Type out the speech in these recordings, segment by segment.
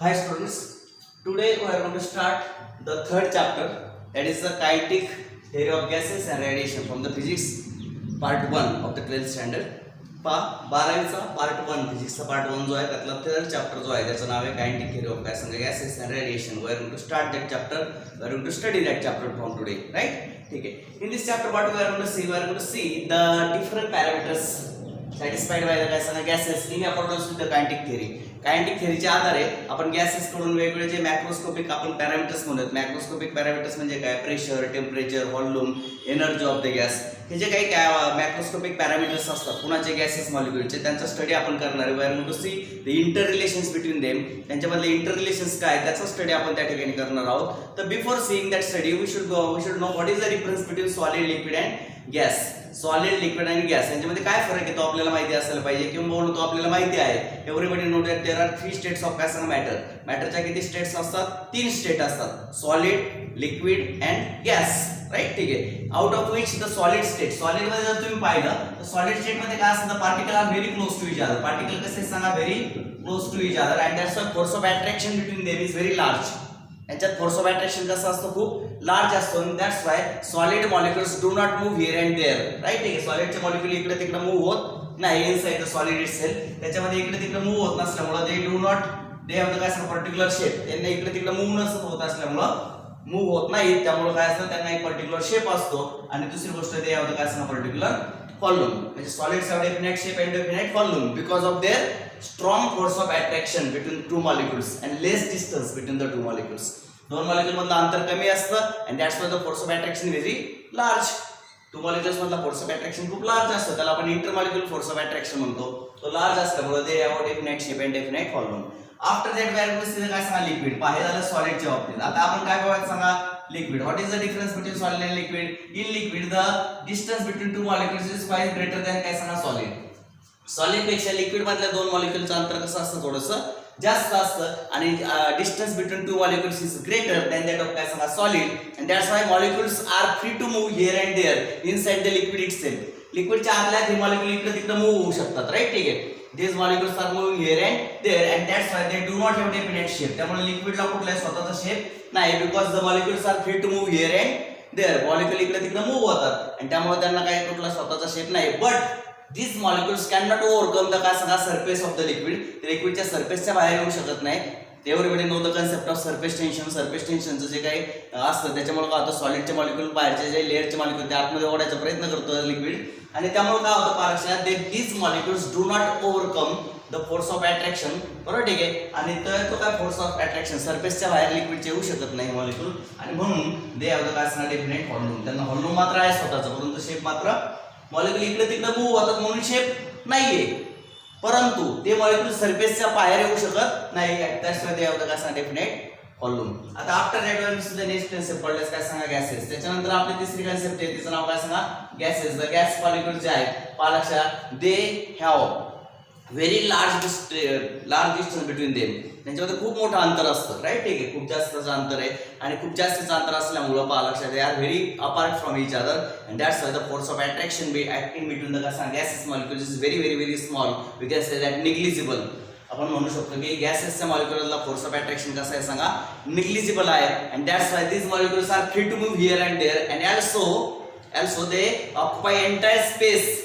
Hi students, today we are going to start the third chapter, that is the kinetic theory of gases and radiation from the physics part 1 of the 12th standard. बारावीचा part 1 फिजिक्सचा part 1 जो आहे त्यातला third chapter जो आहे त्याचं नाव आहे kinetic theory of gases and radiation. We are going to start that chapter, we are going to study that chapter from today, right? ठीक आहे. In this chapter what we are going to see the different parameters satisfied by the gases in accordance with the kinetic theory. Kinetic थेअरीच्या आधारे आपण gases कडून वेगवेगळे जे macroscopic आपण parameters म्हणतात. मॅक्रोस्कोपिक पॅरामीटर्स म्हणजे काय? Pressure, temperature, volume, energy of the gas, हे जे काही मॅक्रोस्कोपिक पॅरामीटर्स असतात कुणाचे गॅसेस मॉलिक्युलचे, त्यांचा स्टडी आपण करणार आहे. We are going to see the inter relations between them, त्यांच्यामधले इंटर रिलेशन्स काय त्याचा स्टडी आपण त्या ठिकाणी करणार आहोत. तर before seeing that study we should know what is the difference between solid, liquid and gas. Solid, liquid आणि गॅस यांच्यामध्ये काय फरक आहे तो आपल्याला माहिती असायला पाहिजे, किंवा तो आपल्याला माहिती आहे. Everybody know that there are 3 states of matter. मॅटरच्या किती स्टेट्स असतात? 3 स्टेट असतात, solid, liquid and gas, right? ठीक आहे. Out of which the solid state, solid मध्ये जर तुम्ही पाहिलं तर सॉलिड स्टेट मध्ये काय असतं? Particle are very close to each other. Particle कसे सांगा? Very close to each other and that's why force of attraction between them is very large. यांच्यात फोर्स ऑफ अट्रॅक्शन कसं असतं? खूप लार्ज असतो. That's why solid molecules do not move here and there, right? ठीक आहे. सॉलिडचे molecule इकडे तिकडे मूव्ह होत नाही इनसाइड द सॉलिड इटसेल्फ. त्याच्यामध्ये इकडे तिकडे मूव्ह होत नसल्यामुळे दे do not they have the काय पर्टिक्युलर शेप. त्यांना इकडे तिकडे मूव्ह नसत होत असल्यामुळे मूव्ह होत नाही, त्यामुळे काय असतं? त्यांना एक पर्टिक्युलर शेप असतो. आणि दुसरी गोष्ट दे हॅव द काय पर्टिक्युलर व्हॉल्यूम. म्हणजे solids have definite shape and definite volume because of their strong force of attraction between two molecules and less distance between the two molecules. दोन molecule मधलं अंतर कमी असतं and that's why the force of attraction very large. Two molecules मधला force of attraction खूप large असतो, त्याला आपण inter molecule force of attraction म्हणतो. तो लार्ज असल्यामुळे दे have definite shape and definite volume. After that we are going to see काय सांगा? लिक्विड. पाहिलं झालं सॉलिडच्या बाबतीत. आता आपण काय बघायचं सांगा? Liquid. What is the difference between solid and liquid? In liquid the distance between two molecules is quite greater than काय सांगा? सॉलिड. सॉलिड पेक्षा लिक्विड मधल्या दोन मॉलिक्युलचं अंतर कसं असतं? थोडंसं जास्त असतं. आणि distance between two molecules is greater than that of काय सांगा? Solid. And that's why molecules are free to move here and there inside the liquid itself. लिक्विडच्या आतल्या हे मॉलिक्युल इकडे तिकडे मूव्ह होऊ शकतात, राइट? ठीक आहे. These molecules are moving here and there and that's why they do not have definite shape. त्यामुळे लिक्विडला कुठलाही स्वतःचा शेप नाही, because the molecules are free to move here and there. Molecule इकडे तिकडे मूव्ह होतात आणि त्यामुळे त्यांना काही कुठला स्वतःचा शेप नाही. But these molecules cannot overcome the काय सांगा? Surface of the liquid. ते लिक्विडच्या सरफेसच्या बाहेर येऊ शकत नाही. Everybody know the concept of surface tension. Surface टेन्शनचं जे काही असतं त्याच्यामुळे काय होतं? सॉलिडचे मॉलिक्युल बाहेरचे जे लेअरचे मॉलिक्युल ते आतमध्ये ओढायचा प्रयत्न करतो लिक्विड, आणि त्यामुळे काय होतं? पारक्षात these molecules do not overcome the force of attraction, बरोबर? ठीक आहे. आणि तो काय फोर्स ऑफ अट्रॅक्शन सरफेसच्या बाहेर लिक्विडचे येऊ शकत नाही मॉलिक्युल, आणि म्हणून दे हॅव द काय सांगा? Definite volume. त्यांना व्हॉल्यूम मात्र आहे स्वतःचा, परंतु शेप मात्र मॉलिक्युल इकडे तिकडे मूव्ह होतात म्हणून शेप नाहीये. परंतु ते मॉलिक्युल सरफेसच्या बाहेर येऊ शकत नाही. That's why they have the काय सांगा? Definite volume. आता after that we will see the next concept called काय सांगा? गॅसेस. त्याच्यानंतर आपली तिसरी कन्सेप्ट आहे, तिचं नाव काय सांगा? गॅसेस. द गॅस मॉलिक्युल जे आहेत पालक्षा they have very large distance between them. त्यांच्यामध्ये खूप मोठं अंतर असतं, राईट? ठीक आहे. खूप जास्तचं अंतर आहे आणि खूप जास्तीचं अंतर असल्यामुळं पालक्षा they are very apart from each other and that's why the force of attraction be acting between the gases molecules is very very very small. We can say that negligible. आपण म्हणू शकतो की गॅसेसच्या मॉलिक्युलरला फोर्स ऑफ अट्रॅक्शन कसं आहे सांगा? Negligible आहे. And that's why these molecules are free to move here and there and also they occupy entire space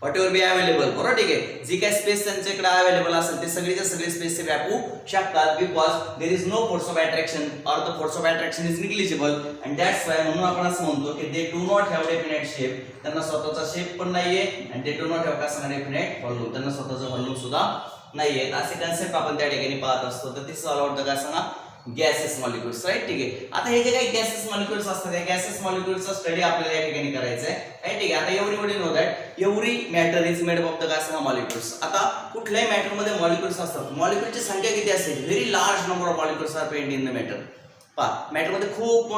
whatever be available, बरोबर? ठीक आहे. जी काय स्पेस त्यांच्याकडे अवेलेबल असेल ते सगळीच्या सगळे स्पेस ते व्यापू शकतात, because there is no force of attraction or the force of attraction is negligible. And that's why म्हणून आपण असं म्हणतो की they do not have definite shape. त्यांना स्वतःचा शेप पण नाहीये and they do not have काय सांगा? Definite volume. त्यांना स्वतःचा व्हॉल्यूम सुद्धा नाहीये. असे कन्सेप्ट आपण त्या ठिकाणी पाहत असतो. तर दिस ऑल अबाउट द काय सांगा? Gases molecules, right? ठीक आहे. आता हे जे काही गॅसेस मॉलिक्युल्स असतात या गॅसेस मॉलिक्युल्सचा स्टडी आपल्याला या ठिकाणी करायचा आहे, राईट? ठीक आहे. आता everybody know that every matter is made of the काय सांगा? मॉलिक्युल्स. आता कुठल्याही मॅटर मध्ये मॉलिक्युल्स असतात. मॉलिक्युलची संख्या किती असते? Very large number of molecules are present in the matter. Matter मध्ये खूप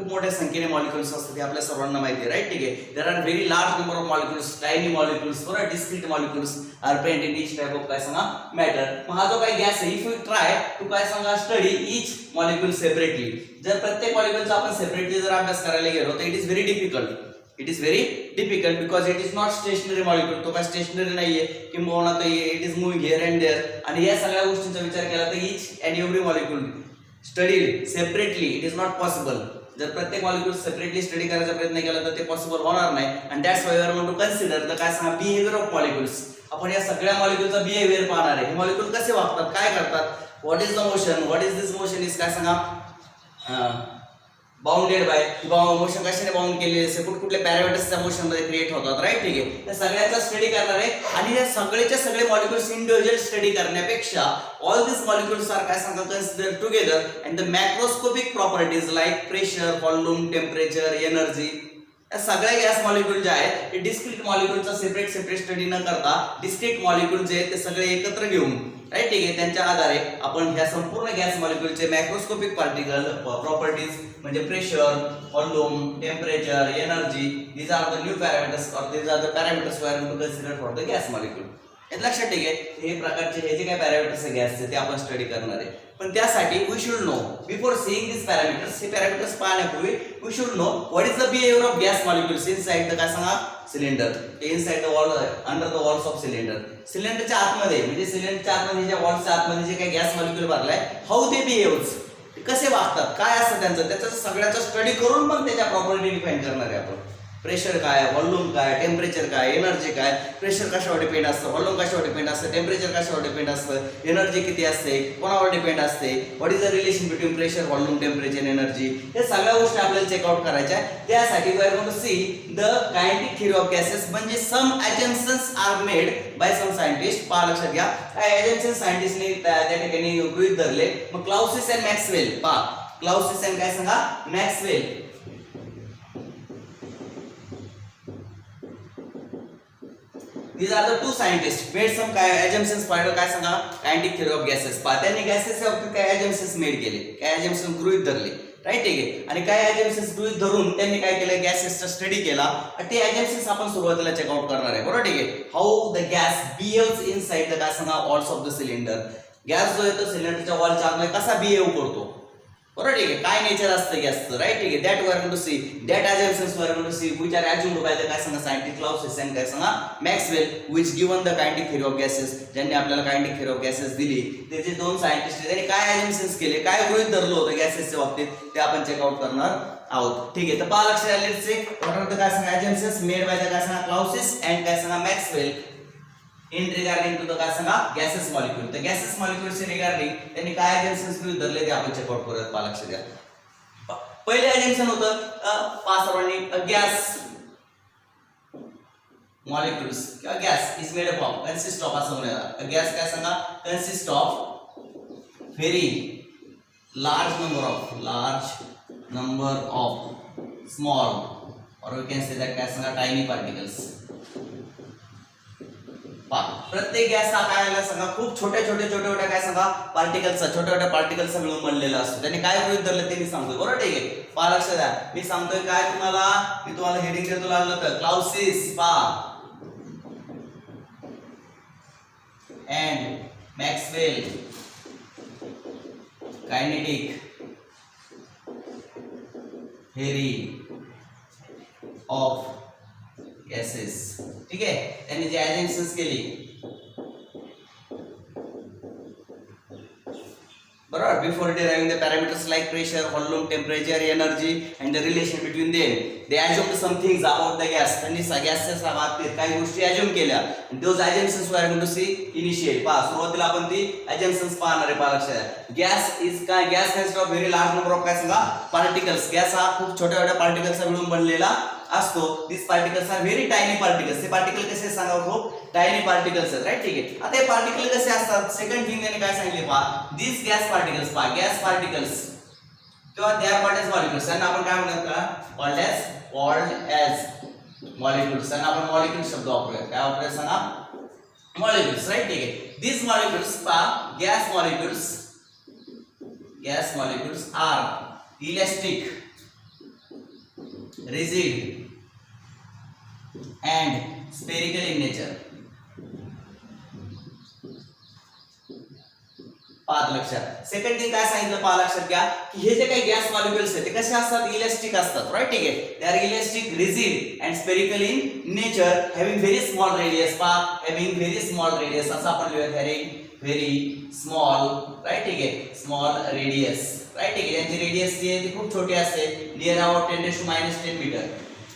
मोठ्या संख्येने मॉलिक्युल्स असतात हे आपल्या सर्वांना माहिती आहे, राईट? ठीक आहे. There are very large number of molecules, tiny molecules, बरोबर? Discrete molecules are present in each type of काय सांगा? मॅटर. मग हा जो काही गॅस आहे, इफ यू ट्राय टू काय सांगा? Study each molecule separately. जर प्रत्येक मॉलिक्युलचा आपण सेपरेटली जर अभ्यास करायला गेलो तर it is very difficult. It is very difficult because it is not stationary molecule. तो काय स्टेशनरी नाहीये किंवा तो it is moving here and there. आणि या सगळ्या गोष्टींचा विचार केला तर each and every molecule study separately it is not possible. जर प्रत्येक मॉलिक्यूल सेपरेटली स्टडी करायचा प्रयत्न केला तर ते पॉसिबल होणार नाही. आणि that's why we are going to consider the काय सांगा बिहेवियर ऑफ मॉलिक्यूल्स. आपण या सगळ्या मॉलिक्यूलचा बिहेवियर पाहणार आहे. हे मॉलिक्यूल कसे वागतात, काय करतात, what is the motion, what is this motion is काय सांगा बाउंडेड बाय किंवा मोशन कशाने बाउंड केलेले असते, कुठले पॅरामीटर्स त्या मोशन मध्ये क्रिएट होतात. राईट, ठीक आहे. त्या सगळ्यांचा स्टडी करणार आहे. आणि या सगळेच्या सगळे मॉलिक्यूल्स इंडिव्हिज्युअल स्टडी करण्यापेक्षा ऑल दिस मॉलिक्यूल्स आर काय सांगा consider together and the macroscopic properties like pressure, volume, temperature, energy, या सगळ्या गॅस मॉलिक्यूल जे आहेत ते डिस्क्रीट मॉलिक्यूलचा सेपरेट स्टडी न करता डिस्क्रीट मॉलिक्यूल जे आहेत ते सगळे एकत्र घेऊन, राईट, ठीक आहे, त्यांच्या आधारे आपण ह्या संपूर्ण गॅस मॉलिक्यूलचे मॅक्रोस्कोपिक पार्टिकल प्रॉपर्टीज म्हणजे pressure, volume, temperature, energy, these are the new parameters or these are the parameters we are going to consider for the gas molecule. हे लक्षात, ठीक आहे. हे प्रकारचे हे जे काही पॅरामीटर्स आहे गॅसचे ते आपण स्टडी करणार आहे. पण त्यासाठी we should know before seeing this parameters, हे पॅरामीटर्स पाहण्यापूर्वी we should know what is the behaviour of gas molecules inside the काय सांगा cylinder, inside the wall, under the walls of cylinder. सिलेंडरच्या आतमध्ये म्हणजे सिलेंडरच्या आतमध्ये ज्या वॉल्सच्या आतमध्ये जे काही गॅस मॉलिक्यूल भरलाय, हाऊ दे बिहेव्स, कसे वागतात, काय असतं त्यांचं, त्याचा सगळ्याचा स्टडी करून मग त्याच्या प्रॉपर्टी डिफाइन करणार आहे आपण. प्रेशर काय, व्हॉल्यूम काय, टेम्परेचर काय, एनर्जी काय, प्रेशर कशावर डिपेंड असतं, व्हॉल्यूम कशावर डिपेंड असतं, टेम्परेचर कशावर डिपेंड असतं, एनर्जी किती असते, कोणावर डिपेंड असते, what is the relation between pressure, volume, temperature, energy, हे सगळ्या गोष्टी आपल्याला चेकआउट करायच्या. त्यासाठी we are going to see the kinetic theory of gases, म्हणजे some assumptions are made by some scientist. पहा लक्षात घ्या, काय अजम्पशन्स सायंटिस्टने त्या ठिकाणी गृहीत धरले. मग क्लाउसिस अँड मॅक्सवेल, पहा क्लाउसिस अँड काय सांगा Maxwell, these are the two scientists made some assumptions for काय सांगा kinetic theory of gases. पहा त्यांनी गॅसेसच्या बाबतीत काय assumptions मेड केले, काय assumptions गृहीत धरले, राईट, ठीक आहे. आणि काय assumptions गृहीत धरून त्यांनी काय केलं, गॅसेसचा स्टडी केला. आणि ते assumptions आपण सुरुवातीला चेकआउट करणार आहे, बरोबर, ठीक आहे. How the gas behaves inside the काय सांगा walls of the cylinder. Gas जो आहे तो सिलेंडरच्या वॉलच्या आतमध्ये कसा बिहेव करतो, बरोबर, ठीक आहे. काय नेचर असतं गॅसचं, राईट, ठीक आहे. That we are going to see, that assumptions we are going to see which are assumed by the काय सांगा सायंटिस्ट क्लाउसिस अँड काय सांगा Maxwell which given the kinetic theory of gases. ज्यांनी आपल्याला kinetic theory of gases दिली, ते जे दोन सायंटिस्ट त्यांनी काय assumptions केले, काय गृहीत धरलं होतं गॅसेसच्या बाबतीत, ते आपण चेकआउट करणार आहोत, ठीक आहे. तर पहा लक्षात आले what are the काय सांगा assumptions made by the काय सांगा क्लाउसिस अँड काय सांगा Maxwell in regarding to the काय सांगा gases molecule. तर gases molecule से regarding त्यांनी काय assumptions गृहीत धरले ते आपण चेकआउट करूयात. पहा लक्षात द्या. पहिले assumption होतं सर्वांनी गॅस molecules किंवा gas is made up of consist of असं म्हणूया. गॅस काय सांगा consist of very large number of small और वी कैन से दैट काय सांगा टाइनी पार्टिकल्स. प्रत्येक गॅस हा काय सांगा खूप छोटे काय सांगा छोट्या पार्टिकल्सचा मिळून बनलेला असतो. त्यांनी काय गृहीत धरलं ते मी सांगतोय, बरोबर, ठीक आहे. पहा लक्षात द्या, मी सांगतोय काय मी तुम्हाला हेडिंग देतो लागलं तर क्लाउसिस पहा and Maxwell kinetic theory of gases, ठीक आहे. त्यांनी जे assumptions केली, बरोबर, before deriving the parameters like pressure, volume, temperature, energy and the relation between them, they assumed some things about the gas. त्यांनी गॅसच्या बाबतीत काही गोष्टी assume केल्या आणि those assumptions we are going to see initiate. पहा सुरुवातीला आपण ती assumptions पाहणार आहे. पहा लक्षात, gas consists of very large number of काय सांगा पार्टिकल्स. गॅस हा खूप छोट्या पार्टिकल्सचा मिळून बनलेला असतो. This particles are very tiny particles. हे पार्टिकल कसे सांगा खूप टायनी पार्टिकल्स आहेत, राईट, ठीक आहे. आता हे पार्टिकल कसे असतात, सेकंड थिंग त्यांनी काय सांगितले पहा, दिस गॅस पार्टिकल्स पहा गॅस पार्टिकल्स किंवा they are called as molecules. त्यांना आपण काय म्हणतात का कॉल्ड एज मॉलिक्युल्स. त्यांना आपण मॉलिक्युल शब्द वापरूया. काय वापरूया सांगा मॉलिक्युल्स, राईट, ठीक आहे. दिस मॉलिक्युल्स पहा gas molecules are elastic, rigid and spherical in nature. पाच लक्षात. सेकंड थिंग काय सांगितलं पहा लक्षात घ्या की हे जे काही गॅस मॉलिक्युल्स आहेत ते कसे असतात, इलास्टिक असतात, राईट. ठीक आहे, they R elastic, rigid and spherical in nature, having very small radius. पहा, हॅव्हिंग व्हेरी स्मॉल रेडियस असं आपण लिहूया, हॅव्हिंग व्हेरी स्मॉल, राईट. ठीक आहे, स्मॉल रेडियस, राईट. ठीक आहे, यांची रेडियस जी आहे ती खूप छोटी असते, नियर अबाउट 10⁻10 मीटर,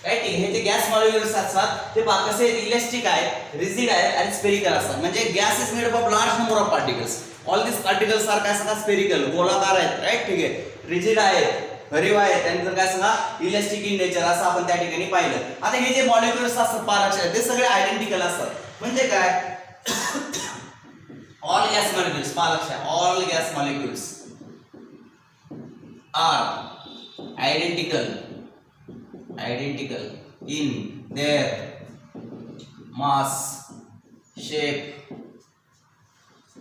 राईट. ठीक आहे, हे जे गॅस मॉलिक्युल्स असतात ते पहा कसे इलास्टिक आहेत, रिजिड आहेत आणि स्पेरिकल असतात. म्हणजे gas is made up of large number of particles. All this particles are काय सांगा, स्पेरिकल, गोलाकार आहेत, राईट. ठीक आहे, रिजिड आहेत, भरीव आहेत, त्यानंतर काय सांगा इलास्टिक इन नेचर असं आपण त्या ठिकाणी पाहिलं. आता हे जे मॉलिक्युल्स असतात पहा लक्षात, ते सगळे आयडेंटिकल असतात. म्हणजे काय, ऑल गॅस मॉलिक्युल्स, पहा लक्षात, all gas molecules are identical in their mass, shape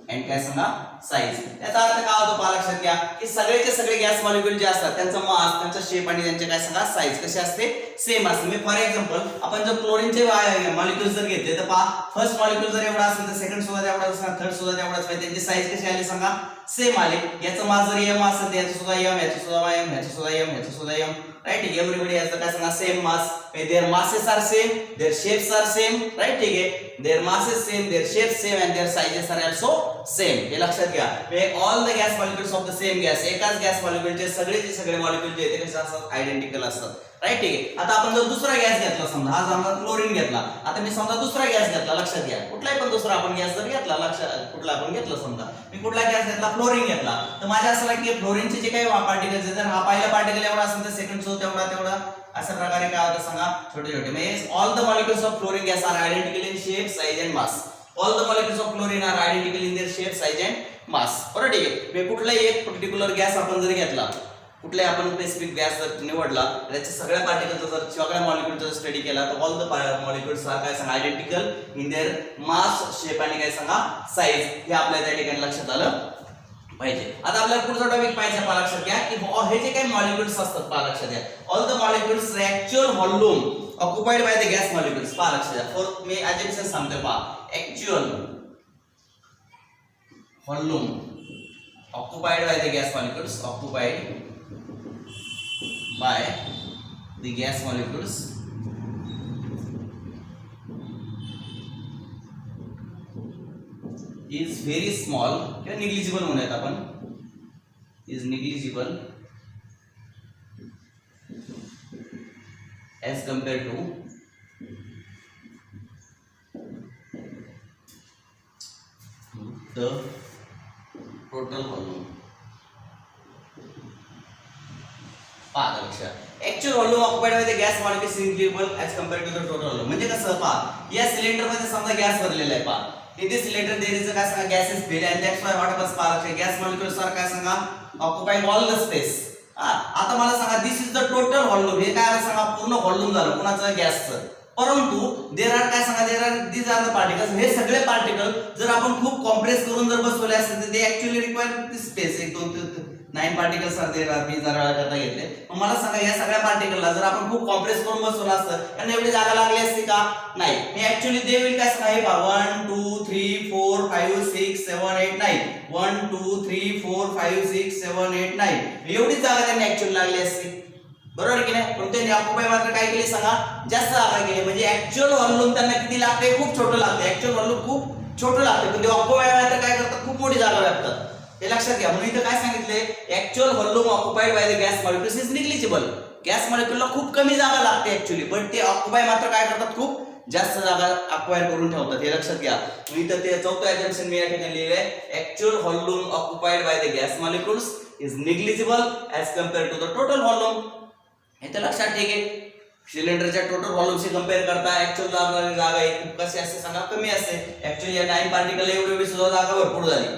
and काय सांगा साइज. याचा अर्थ काय होतो पहा लक्षात घ्या की सगळेचे सगळे गॅस मॉलिक्युल जे असतात त्यांचा मास, त्यांचा शेप आणि त्यांचे काय सांगा साइज कसे असते, सेम असते. मी फॉर एक्झाम्पल आपण जर क्लोरीनचे मॉलिक्युल जर घेतले तर पहा फर्स्ट मॉलिक्युल जर एवढा असेल तर सेकंड सुद्धा तेवढाच असणार, थर्ड सुद्धा तेवढाच पाहिजे. त्यांची साइज कशी आली सांगा, सेम आले. याचं मास जर m असेल तर याचं सुद्धा m, याचं सुद्धा m, याचं सुद्धा m, याचं सुद्धा m, राइट. एव्हरीबडी हॅज काय सांगा same mass. Their masses are same, their shapes are same, right. ठीक आहे, their masses same, their shapes same and their sizes are also same. हे लक्षात घ्या. All the gas molecules of the same gas, एकाच gas मॉलिक्युलचे सगळे molecule जे आहेत ते कसे असतात, आयडेंटिकल असतात, राइट. ठीक आहे, आता आपण जर दुसरा गॅस घेतला समजा, हा समजा क्लोरीन घेतला, आता मी समजा दुसरा गॅस घेतला, लक्षात घ्या कुठलाही पण दुसरा आपण गॅस जर घेतला, लक्षात कुठला आपण घेतला, समजा मी कुठला गॅस घेतला, फ्लोरीन घेतला, तर माझ्या असं की फ्लोरीनचे जे काही पार्टिकल्स आहेत, जर हा पहिला पार्टिकल एवढा असेल तर सेकंड सुद्धा तेवढा अशा प्रकारे काय होतं सांगा, छोटे छोटे. म्हणजे all the molecules of fluorine gas are identical in shape, size and mass. All the molecules of fluorine are identical in their shape, size and mass. बरोबर. ठीक आहे, मी कुठलाही एक पर्टिक्युलर गॅस आपण जर घेतला, कुठलाही आपण स्पेसिफिक गॅस जर निवडला, त्याच्या सगळ्या पार्टिकलचा जर सगळ्या मॉलिक्युलचा स्टडी केला तर ऑल द मॉलिक्युल्स आर काय सांगा identical in there mass, shape आणि काय सांगा साइज. हे आपल्या त्या ठिकाणी लक्षात आलं पाहिजे. आता आपल्याला पुढचा टॉपिक पाहिजे पहा लक्षात घ्या की हे जे काही मॉलिक्युल्स असतात पहा लक्षात घ्या, all the molecules actual volume occupied by the gas molecules. पहा लक्षात घ्या, फोर्थ मी अजम्पशन सांगतो पहा, actual volume occupied by the gas molecules, occupied by the gas molecules is very small किंवा निग्लिजिबल म्हणूयात आपण, is negligible as compared to the total volume. पहा लक्षात, actual volume occupied by the gas molecules is negligible as compared to the total volume. म्हणजे कसं पहा, या cylinder मध्ये समजा गॅस भरलेला आहे पहा, in this cylinder there is a काय सांगा gas is filled and that's why what happens पहा gas molecules are काय सांगा occupying all the space. आता मला सांगा this is the total volume, हे काय सांगा पूर्ण व्हॉल्यूम झालं कोणाचं, गॅसचं. परंतु देर आर काय सांगा, there are these are the particles, हे सगळे पार्टिकल जर आपण खूप कॉम्प्रेस करून जर बसवले असते तर ते actually require this space. 1 2 3 9 particles are there are, मी जरा करता घेतले. मग मला सांगा या सगळ्या पार्टिकलला जर आपण खूप कॉम्प्रेस करून बसवलं असतं त्यांना एवढी जागा लागली असती का, नाही. मी ऍक्च्युअली दे विल काय सांगा, हे पहा 1 2 3 4 5 6 7 8 9, 1 2 3 4 5 6 7 8 9, एवढी जागा त्यांनी ऍक्च्युअली लागली असती, बरोबर की नाही. पण त्यांनी ऑक्युपाय मात्र काय केली सांगा, जास्त जागा केली. म्हणजे ऍक्च्युअल व्हॉल्यूम त्यांना किती लागते, खूप छोटं लागते. ऍक्च्युअल व्हॉल्यूम खूप छोटं लागते, पण ते ऑक्युपाय मात्र काय करतात, खूप मोठी जागा व्यापतात. हे लक्षात घ्या. म्हणून इथं काय सांगितले, actual volume occupied by the gas molecules is negligible. Gas मॉलिक्युलला खूप कमी जागा लागते ऍक्च्युअली, पण ते ऑक्युपाय मात्र काय करतात, खूप जास्त जागा अक्वायर करून ठेवतात. हे लक्षात घ्या. इथं ते चौथं अजम्पशन मी या ठिकाणी लिहिलंय, actual volume occupied by the gas molecules is negligible as compared to the total volume. हे तर लक्षात ठीक आहे. सिलेंडरच्या टोटल व्हॉल्यूमशी कंपेअर करता ऍक्च्युअल जागा आहे कशी असते सांगा, कमी असते. ऍक्च्युअली या 9 पार्टिकल एवढी सुद्धा जागा भरपूर झाली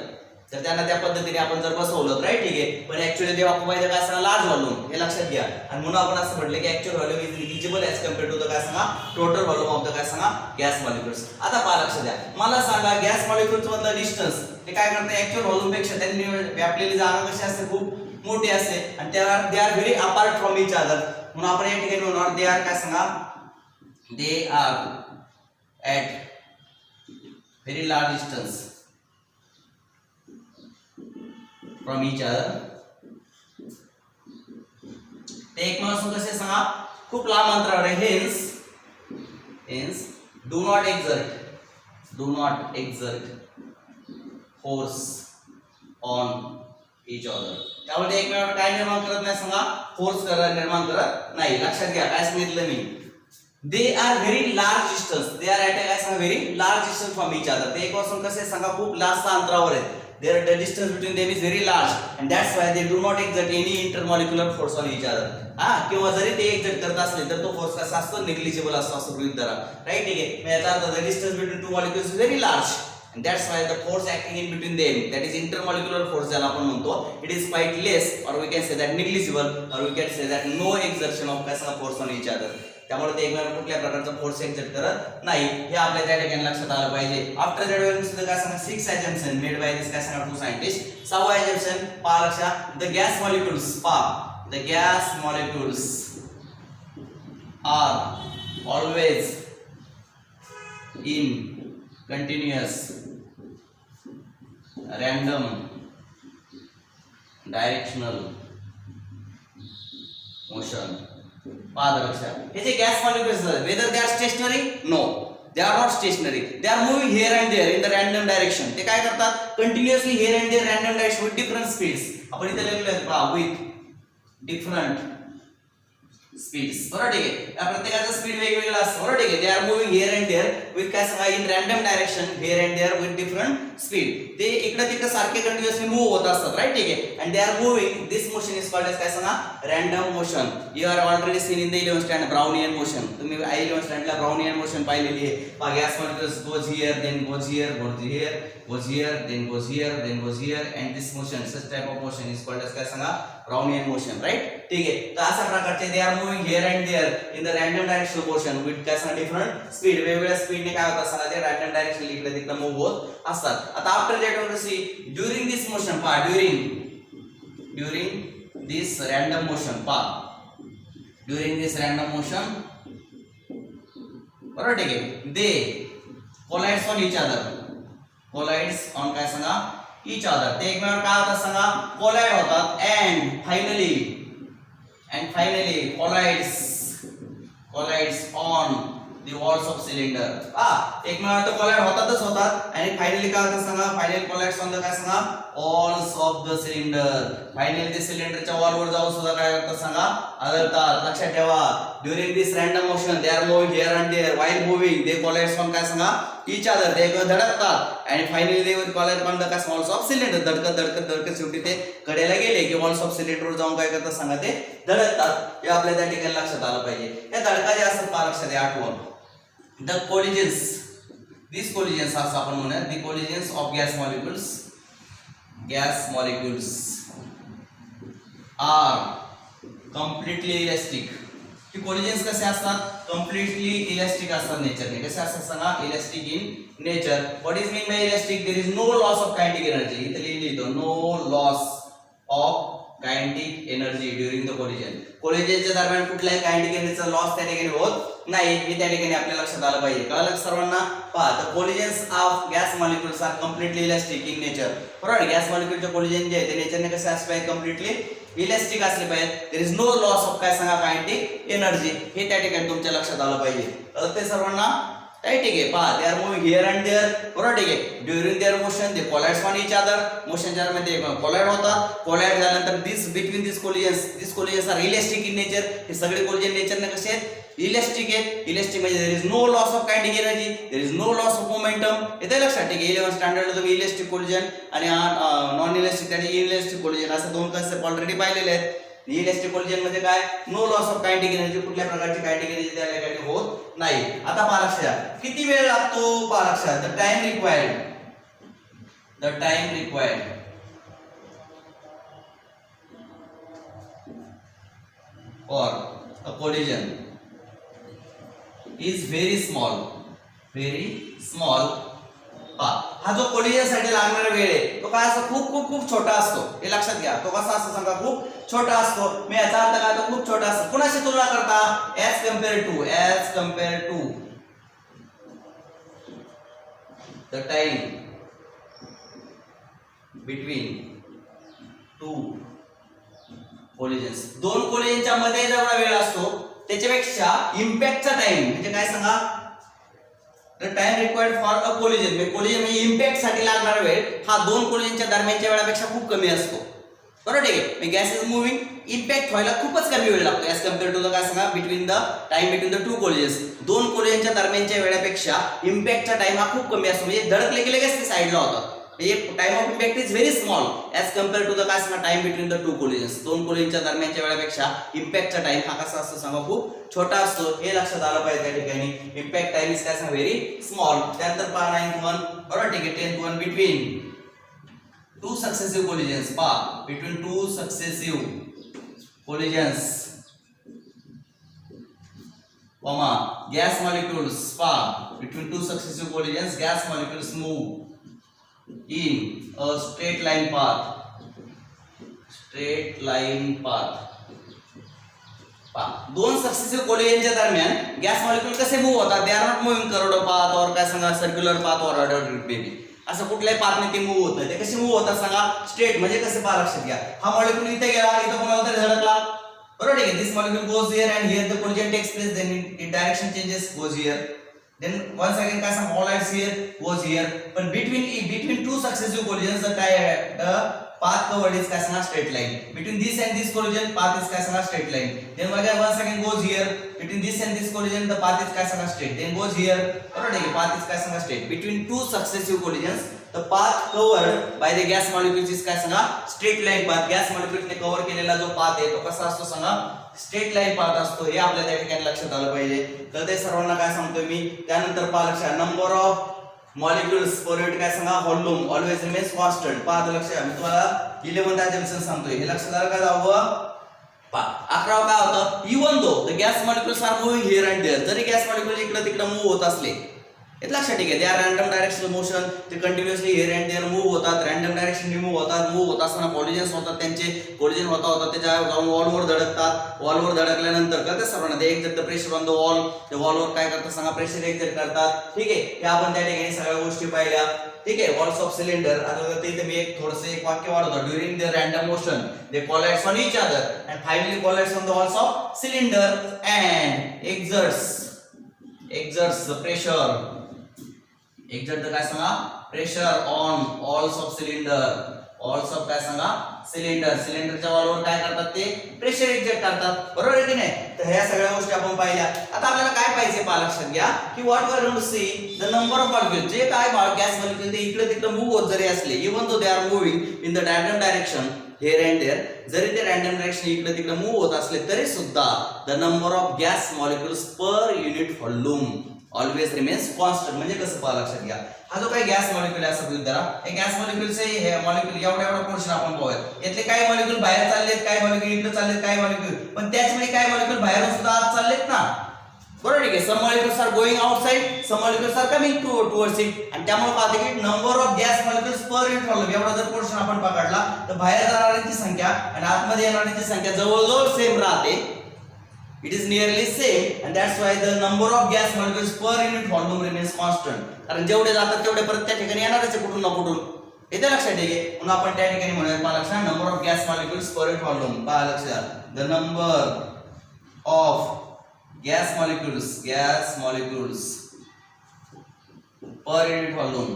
तर त्यांना त्या पद्धतीने आपण जर बसवलं, राईट. ठीक आहे. पण ऍक्च्युअली ते ऑक्युपाय काय सांगा लार्ज व्हॉल्यूम, हे लक्षात घ्या. आणि म्हणून आपण असं म्हटलं की actual volume is negligible as compared to the काय सांगा टोटल व्हॉल्यूम ऑफ द काय सांगा गॅस मॉलिक्युल्स. आता पहा लक्षात द्या, मला सांगा गॅस मॉलिक्युल्स मधला डिस्टन्स ते काय करते, ऍक्च्युअल व्हॉल्यूम पेक्षा त्यांनी व्यापलेली जागा कशी असते, खूप मोठी असते. आणि त्या they are very apart from each other. म्हणून आपण या ठिकाणी म्हणणार दे आर काय सांगा, they are at very large distance from each other. ते एकमेकांपासून कसे सांगा खूप लांब अंतरावर आहे. Hence do not exert force on each other. त्यामुळे एकमेकांवर काय निर्माण करत नाही सांगा फोर्स निर्माण करत नाही. लक्षात घ्या काय सांगितलं मी. They are very large distance. They are at काय सांगा very large distance from each other. ते एकमेकांपासून कसे सांगा खूप जास्त अंतरावर आहेत. the distance between them is very large and that's why they do not exert any intermolecular force on each other. किंवा जरी ते एक्झर्ट करत असले तर तो फोर्स कसा असतो निग्लिजिबल असतो असं गृहीत धरा. राईट ठीक आहे. म्हणजे याचा earth the distance between two molecules is very large and that's why the force acting in between them, that is intermolecular force ज्याला आपण म्हणतो, it is quite less or we can say that negligible or we can say that no exertion of कसा force on each other. त्यामुळे ते एकमेकांवर कुठल्या प्रकारचा force exert करत नाही हे आपल्या त्या ठिकाणी लक्षात आलं पाहिजे. आफ्टर दॅट वी सुद्धा काय सांगा 6 assumption मेड बाय दिस काय सांगा 2 सायंटिस्ट. 6वा assumption पहा लक्षात द गॅस मॉलिक्युल्स पहा the gas molecules are always in continuous random directional motion. पहा लक्षात हे जे गॅस मॉलिक्युल्स आहेत whether they are stationary no they are not stationary, they are moving here and there in the random direction. ते काय करतात continuously here and there random direction with different speeds. आपण इथे लिहिलेलं आहे पहा with different स्पीड्स. बरोबर ठीक आहे. या प्रत्येकाचा स्पीड वेगवेगळा असतो. बरोबर ठीक आहे. They are moving here and there with काय सांगा in random direction here and there with different speed. ते इकडे तिकडे सारखे कंटिन्युअसली मूव्ह होत असतात. राईट ठीक आहे. And they are moving this motion is called as काय सांगा random motion. You are already seen in the 11th standard Brownian motion. तुम्ही 11th स्टँडर्डला ब्राउनियन मोशन पाहिलेली आहे. पहा gas molecules goes here then goes here goes here goes here then goes here then goes here and this motion such type of motion is called as काय सांगा Brownian motion. right ठीक आहे. तर अशा प्रकारचे they are moving here and there in the random directional motion with काय सांगा different speed वेगवेगळ्या स्पीडने काय होत असतात ते random directionally इकडे तिकडे मूव्ह होत असतात. आता after that we see during this motion पहा during this random motion पहा during this random motion बरोबर ठीक आहे they collides on each other collides on काय सांगा each other. ते एकमेकांवर काय होतात सांगा collide होतात and finally collides on the walls of cylinder. एकमेकांवर तो collide होतातच होतात आणि फायनली काय होतं सांगा फायनली collides on the काय सांगा walls of the cylinder. Finally ते सिलेंडरच्या वॉल वर जाऊन सुद्धा काय करतात सांगा आदळतात. लक्षात ठेवा during this random motion they are moving here and there while moving they collides on काय सांगा each other. ते धडकतात आणि finally they will collide on the काय walls of cylinder. धडकत शेवटी ते कडेला गेले की walls of cylinder वर जाऊन काय करतात सांगा ते धडकतात. हे आपल्या त्या ठिकाणी लक्षात आलं पाहिजे. या धडका जे असतात पहा लक्षात आठवण the collisions these collisions असं आपण म्हणूया the collisions of gas molecules are completely elastic. की collisions कसे असतात completely elastic असतात नेचरने. कसे असतात सांगा elastic in nature. what is mean by elastic? there is no loss of kinetic energy. इथे लिहितो no loss of kinetic energy during the collision. collisionच्या दरम्यान कुठल्याही kinetic एनर्जीचा लॉस त्या ठिकाणी होत नाही हे त्या ठिकाणी आपल्या लक्षात आलं पाहिजे. कळलं सर्वांना. पहा the collisions of gas molecules are completely elastic in nature. बरोबर गॅस मॉलिक्युलचे collision जे आहे ते नेचरने कसे असले पाहिजे completely इलास्टिक असले पाहिजे. there is no loss of काय सांगा kinetic energy हे त्या ठिकाणी तुमच्या लक्षात आलं पाहिजे. कळलं ते सर्वांना. राईट ठीक आहे. पहा they are moving here and there. बरोबर ठीक आहे. During their motion they collides on each other. मोशनच्या दरम्यान ते कोलाइड होतात. कोलाइड झाल्यानंतर this collisions are elastic in nature. हे सगळे कोलिजन नेचरने कसे आहेत इलास्टिक आहेत. इलास्टिक म्हणजे there is no loss of kinetic energy there is no loss of momentum. येते लक्षात ठीक आहे. 11th स्टँडर्डला तुम्ही इलास्टिक कोलिजन आणि नॉन इलास्टिक आणि इलास्टिक कोलिजन असे दोन कन्सेप्ट ऑलरेडी पाहिलेले आहेत. इलास्टिक कोलिजन मध्ये काय no loss of kinetic energy कुठल्या प्रकारची कायनेटिक एनर्जी त्या ठिकाणी होत नाही. आता पहा लक्षात किती वेळ लागतो पहा लक्षात the time required for a collision is very small. हा जो कोलिजन साठी लागणारा वेळ आहे तो काय असतो खूप छोटा असतो. हे लक्षात घ्या. तो कसा असतो सांगा खूप छोटा असतो. मी याचा अर्थ काय तो खूप छोटा असतो. कुणाशी तुलना करता as compared to the time between 2 collisions. दोन कोलिजनच्या मध्ये जेवढा वेळ असतो त्याच्यापेक्षा इम्पॅक्टचा टाइम म्हणजे काय सांगा, the time required for a collision म्हणजे इम्पॅक्ट साठी लागणारा वेळ हा दोन कोलिजनच्या दरम्यानच्या वेळापेक्षा खूप कमी असतो. बरोबर ठीक आहे. गॅस इज मूव्हिंग, इम्पॅक्ट व्हायला खूपच कमी वेळ लागतो ॲज कम्पेअर टू द काय सांगा between the time between the two collisions. दोन कोलिजनच्या दरम्यानच्या वेळापेक्षा इम्पॅक्टचा टाइम हा खूप कमी असतो. म्हणजे धडकले की लगेच ते साईडला होतात. म्हणजे time of impact is very small as compare to the काय सांगा time between the two collisions. दोन कोलिजनच्या दरम्यानच्या वेळापेक्षा इम्पॅक्टचा टाइम हा कसा असतो सांगा खूप छोटा असतो. हे लक्षात आलं पाहिजे त्या ठिकाणी. इम्पॅक्ट टाइम इज काय सांगा व्हेरी स्मॉल. त्यानंतर पहा 9th वन. बरोबर ठीक आहे. 10th one between two successive collisions between two successive collisions gas molecules between two successive collisions gas molecules move in a straight line path दोन successive कोलिजनच्या दरम्यान गॅस मॉलिक्यूल कसे move होतात. They are not moving curved path और काय सांगा circular path और order baby. असं कुठल्याही पाथने ते मूव्ह होत नाही. ते कसे मूव्ह होतात सांगा स्ट्रेट. म्हणजे कसे पहा लक्षात घ्या. हा मॉलिक्यूल इथे गेला, इथं कोणाला तरी धडकला. बरोबर ठीक आहे. This molecule goes here and here the collision takes place. Then it direction changes goes here. Then once again काय सांगा कॉलाइड्स हियर गोज हियर. पण between two successive collisions the path covered is काय सांगा straight line. Between this and this collision path is काय सांगा straight line. Then once again goes here. Between this and this collision the path is काय सांगा straight. Then goes here. बरोबर आहे. path is काय सांगा straight. Between two successive collisions the path covered by the gas molecules is काय सांगा straight line path. gas molecules ने cover केलेला जो पाथ आहे तो कसा असतो सांगा स्ट्रेट लाईन पाथ असतो. हे आपल्या त्या ठिकाणी लक्षात आलं पाहिजे. तर ते सर्वांना काय सांगतोय मी. त्यानंतर पहा लक्षात number of molecules per unit काय सांगा व्हॉल्यूम ऑलवेज रिमेन्स कॉन्स्टंट. पहा लक्षात मी तुम्हाला 11th अजम्पशन सांगतोय. हे लक्षात आलं का जावं. पहा 11 काय होतं even though the gas molecules are moving here and there. जरी गॅस मॉलिक्युल इकडे तिकडे मूव्ह होत असले हे लक्षात ठीक आहे. They are random directional motion. ते continuously here and there move होतात. रँडम डायरेक्शनने मूव्ह होतात. मूव्ह होत असताना कोलिजन्स होतात. त्यांचे कोलिजन होता त्याच्या जाऊन वॉलवर धडकतात. वॉलवर धडकल्यानंतर कळतं सर्वांना ते exert the pressure on the wall. ते वॉलवर काय करतात सांगा प्रेशर एक्झर्ट करतात. ठीक आहे. हे आपण त्या ठिकाणी सगळ्या गोष्टी पाहिल्या. ठीक आहे. Walls of cylinder. आता इथे मी एक वाक्य वाढवतो. During the random motion they collides on each other and finally collides on the walls of cylinder and exerts the pressure. Exert काय सांगा pressure on walls of cylinder. Walls of काय सांगा सिलेंडरच्या वॉलवर काय करतात ते प्रेशर एक्झर्ट करतात. बरोबर आहे की नाही. तर ह्या सगळ्या गोष्टी आपण पाहिल्या. आता आपल्याला काय पाहिजे पहा लक्षात घ्या की what we are going to see the number of molecules. जे काय गॅस मॉलिक्युल ते इकडे तिकडे मूव्ह होत जरी असले even though they are moving in the random direction here and there. जरी ते रँडम डायरेक्शन इकडे तिकडे मूव्ह होत असले तरी सुद्धा the number of gas molecules per unit volume always remains constant. म्हणजे कसं पहा लक्षात घ्या. हा जो काही गॅस मॉलिक्यूल आहे असं जरा हे गॅस मॉलिक्यूलचे हे मॉलिक्यूल एवढा पोर्शन आपण पाहूयात. यातले काही मॉलिक्यूल बाहेर चाललेत, काही मॉलिक्यूल इकडे चाललेत, काही मॉलिक्यूल पण त्याच वेळी काही मॉलिक्यूल बाहेरून सुद्धा आत चाललेत ना. बरोबर ठीक आहे. Some molecules are going outside, some molecules are coming towards it. आणि त्यामुळे पाहते की number of gas molecules per unit volume एवढा जर पोर्शन आपण पकडला तर बाहेर जाणाऱ्यांची संख्या आणि आतमध्ये येणाऱ्यांची संख्या जवळजवळ सेम राहते. It is nearly same and that's why the number of gas molecules per unit volume remains constant. कारण जेवढे जातात तेवढे परत त्या ठिकाणी येणारच आहे कुठून ना कुठून. येते लक्षात घे. म्हणून आपण त्या ठिकाणी म्हणूया पहा लक्षात number of gas molecules per unit volume. पहा लक्षात the number of gas molecules per unit volume.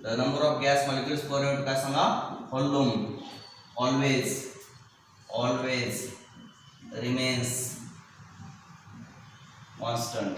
The number of gas molecules per unit काय सांगा व्हॉल्यूम ऑलवेज रिमेन्स कॉन्स्टंट.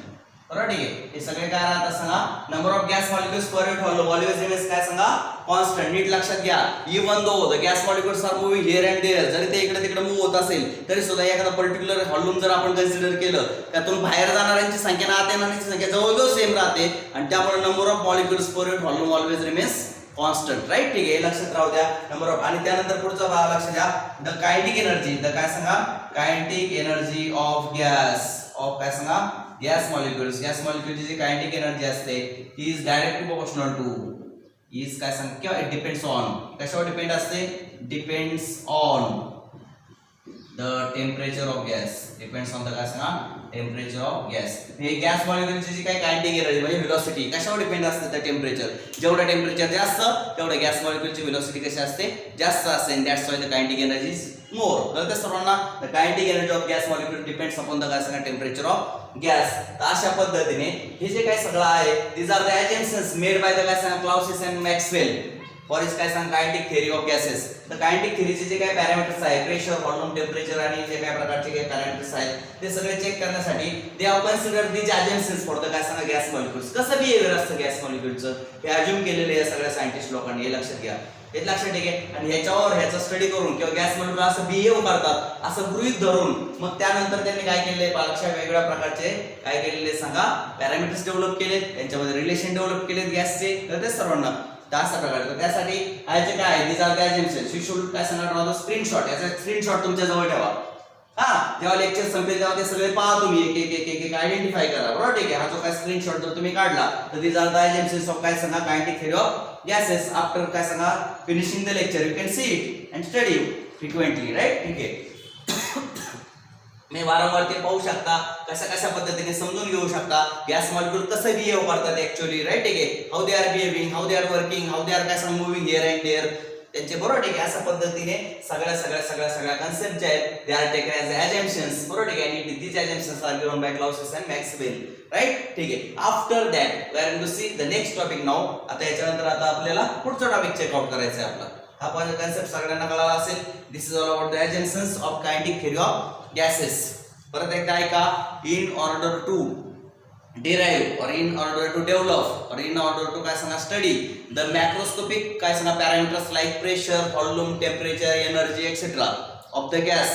बरोबर ठीक आहे. हे सगळे काय राहतात सांगा number of gas molecules per unit volume always remains काय सांगा कॉन्स्टंट. नीट लक्षात घ्या. Even though the gas molecules are moving here and there. जरी ते इकडे तिकडे मूव्ह होत असेल तरी सुद्धा एखादा पर्टिक्युलर व्हॉल्यूम जर आपण कन्सिडर केलं त्यातून बाहेर जाणाऱ्यांची संख्या आणि आत येणाऱ्यांची संख्या जवळजवळ सेम राहते आणि त्यामुळे number of molecules per unit volume always remains constant. Right ठीक आहे. हे लक्षात राहू द्या नंबर ऑफ. आणि त्यानंतर पुढचा भाग लक्षात घ्या द कायनेटिक एनर्जी. द काय सांगा कायनेटिक एनर्जी ऑफ काय सांगा गॅस मॉलिक्युलची जी कायनेटिक एनर्जी असते ती is directly proportional two is काय सांग किंवा इट डिपेंड्स ऑन कशावर डिपेंड असते depends on the temperature of gas depends on the काय सांगा टेम्परेचर ऑफ गॅस. हे गॅस मॉलिक्युलची जी काय कायनेटिक एनर्जी म्हणजे व्हेलॉसिटी कशावर डिपेंड असते तर टेम्परेचर. जेवढं टेम्परेचर जास्त तेवढं गॅस मॉलिक्युलची व्हेलॉसिटी कशी असते जास्त असते. And that's why the kinetic energy is more. कळतं सर्वांना. The kinetic energy of gas molecule depends upon the काय सांगा टेम्परेचर ऑफ गॅस. तर अशा पद्धतीने हे जे काय सगळं आहे these are the assumptions made by the काय सांगा Clausius and Maxwell for is काय सांग कायनेटिक थेअरी ऑफ गॅसेस. तर कायनेटिक थेअरीचे जे काही पॅरामीटर्स आहे प्रेशर व्हॉल्यूम टेम्परेचर आणि जे काही प्रकारचे काही पॅरामीटर्स आहेत ते सगळे चेक करण्यासाठी they have consider these assumptions for the काय सांगा गॅस मॉलिक्युल्स. कसं बिहेवियर असतं गॅस मॉलिक्युलचं हे अज्युम केलेले आहे सगळ्या सायंटिस्ट लोकांनी. हे लक्षात घ्या. हे लक्षात ठेवा. आणि ह्याचा स्टडी करून किंवा गॅस मॉलिक्युल असं बिहेव करतात असं गृहीत धरून मग त्यानंतर त्यांनी काय केले पालक्षा वेगवेगळ्या प्रकारचे काय केलेले सांगा पॅरामीटर्स डेव्हलप केले. त्यांच्यामध्ये रिलेशन डेव्हलप केले गॅसचे. तर ते सर्वांना अशा प्रकारे. त्यासाठी आयचे काय आहे these are the assumptions. You should काय सांगा ड्रॉ द स्क्रीनशॉट. याचा स्क्रीनशॉट तुमच्या जवळ ठेवा. जेव्हा लेक्चर संपेल तेव्हा ते सगळे पहा तुम्ही एक आयडेंटिफाय करा. बरोबर ठीक आहे. हा जो काय स्क्रीनशॉट जर तुम्ही काढला तर these are the assumptions of काय सांगा kinetic theory of gases. After काय सांगा finishing the lecture you can see it and study frequently. Right. ठीक आहे. मी वारंवार ते पाहू शकता कशा पद्धतीने समजून घेऊ शकता गॅस मॉलिक्युल कसं बिहेव करतात ऍक्च्युअली. राईट. ठीक आहे. How they are behaving how they are working how they are काय सांगा मूव्हिंग हिअर अँड देअर त्यांचे. बरोबर ठीक आहे. अशा पद्धतीने सगळ्या कन्सेप्ट जे आहेत they are taken as assumptions. बरोबर ठीक आहे. आणि these assumptions are given by Clausius and Maxwell. Right. ठीक आहे. After that we are going to see the next topic now. आता याच्यानंतर आता आपल्याला पुढचा टॉपिक चेकआउट करायचा आहे आपला. हा पण कन्सेप्ट सगळ्यांना कळाला असेल. This is all about the assumptions of kinetic theory of gases. परत एकदा ऐका. In order to derive or in order to develop or in order to काय सांगा study the macroscopic काय सांगा parameters like pressure, volume, temperature, energy etc. of the gas.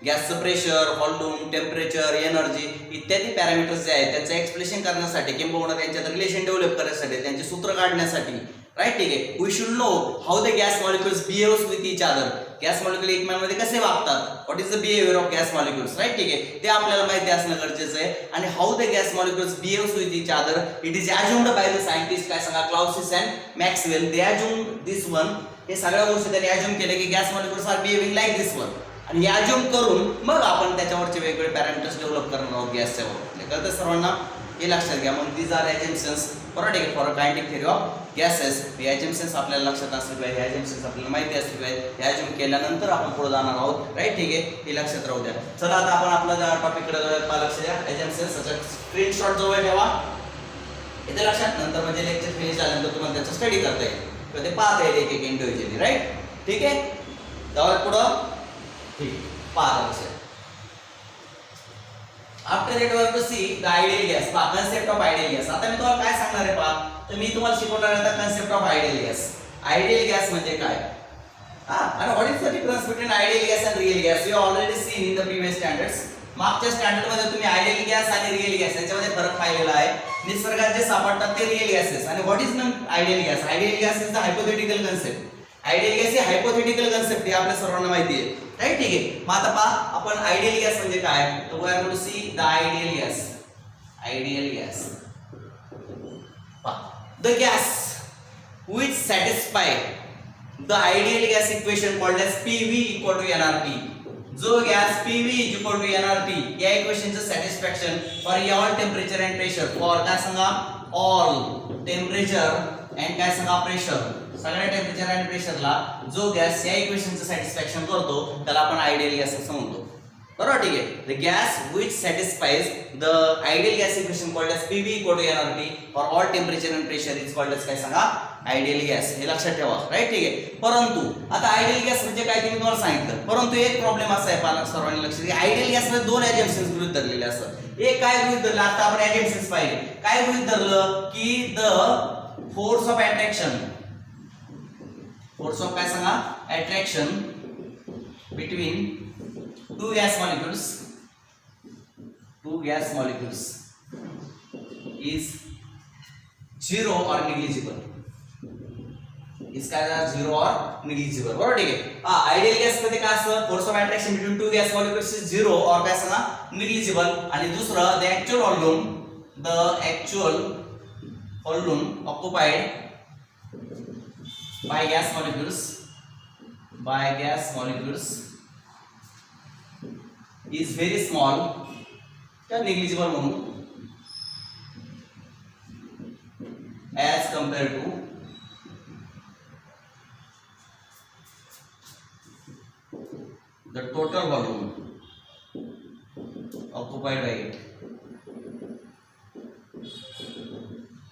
गॅसचं pressure volume temperature energy इत्यादी parameters जे आहेत त्याचं explanation करण्यासाठी किंवा त्यांच्यात रिलेशन डेव्हलप करण्यासाठी त्यांचे सूत्र काढण्यासाठी. राईट. ठीक आहे. We should know how the gas molecules behaves with each other. Gas molecule एकमेकांमध्ये कसे वागतात. What is the behaviour of gas molecules. Right. ठीक आहे. ते आपल्याला माहिती असणं गरजेचं आहे. आणि how the gas molecules behaves with each other it is assumed by the scientist काय सांगा Clausius and Maxwell. They assumed this one. हे सगळ्या गोष्टी त्यांनी अज्युम केले की gas molecules R behaving like दिस वन. आणि हे अज्युम करून मग आपण त्याच्यावरचे वेगवेगळे पॅरामीटर्स डेव्हलप करणार आहोत गॅसच्या बाबतीत. कळतं सर्वांना. हे लक्षात घ्या. मग दीज आर अजम्पशन्स. बरोबर ठीक आहे. For kinetic theory of gases. हे अजम्पशन्स आपल्याला लक्षात असले पाहिजे. हे अजम्पशन्स आपल्याला माहिती असले पाहिजे. हे अज्युम केल्यानंतर आपण पुढे जाणार आहोत. राईट. ठीक आहे. हे लक्षात राहू द्या. चला आता आपण आपल्या टॉपिककडे लक्ष द्या. अजम्पशन्स स्क्रीनशॉट जवळ ठेवा. इथे लक्षात नंतर म्हणजे लेक्चर फिनिश झाल्यानंतर तुम्हाला त्याचा स्टडी करता येईल किंवा ते पाहता येईल एक इंडिव्हिज्युअली. राईट. ठीक आहे. जाऊया पुढं. ठीक. पहा लक्षात. आफ्टर इट वर to see the ideal gas. पहा कन्सेप्ट ऑफ आयडियल गॅस. आता मी तुम्हाला काय सांगणार आहे पहा. तर मी तुम्हाला शिकवणार आहे आता concept of ideal gas. Ideal gas म्हणजे काय. आणि what is the difference between ideal gas and real gas. You already seen in the previous standards. मागच्या स्टँडर्ड मध्ये तुम्ही आयडियल गॅस आणि रिअल गॅस याच्यामध्ये फरक पाहिलेला आहे. निसर्गात जे सापडतात ते रिअल गॅसेस. आणि what is ideal gas. Ideal gas is the hypothetical concept. Ideal gas he hypothetical concept हे आपल्या सर्वांना माहिती आहे. राईट. ठीक आहे. मग आता पहा आपण आयडियल गॅस म्हणजे काय. तर we are going to see the ideal gas. Ideal gas. पहा the gas which satisfy the ideal gas equation called as PV equal to nRT. जो gas PV is equal to nRT या इक्वेशनचं satisfaction for all temperature and pressure. For काय सांगा all temperature and काय सांगा pressure. सगळ्या temperature आणि प्रेशरला जो गॅस या इक्वेशनचं सॅटिस्फॅक्शन करतो त्याला आपण आयडियल गॅस असं म्हणतो. बरोबर. ठीक आहे. The gas which satisfies the ideal gas equation called as PV equal to nRT for all temperature and pressure is called as काय सांगा आयडियल गॅस. हे लक्षात ठेवा. राईट. ठीक आहे. परंतु आता आयडियल गॅस म्हणजे काय ते मी तुम्हाला सांगितलं. परंतु एक प्रॉब्लेम असा आहे पालक सर्वांनी लक्ष द्या. आयडियल गॅस मध्ये दोन अजम्पशन्स गृहीत धरलेले असतात. एक काय गृहीत धरलं आता आपण अजम्पशन्स पाहिले. काय गृहीत धरलं की the force of attraction. Force of काय सांगा attraction between two gas molecules is zero or negligible. इसका zero or negligible. बरोबर. ठीक आहे. आयडियल गॅस मध्ये काय असतं force of attraction between two gas molecules is zero और काय सांगा निग्लिजिबल. आणि दुसरं the actual volume occupied by gas molecules is very small किंवा निग्लिजिबल म्हणून as compare to the total volume occupied by it.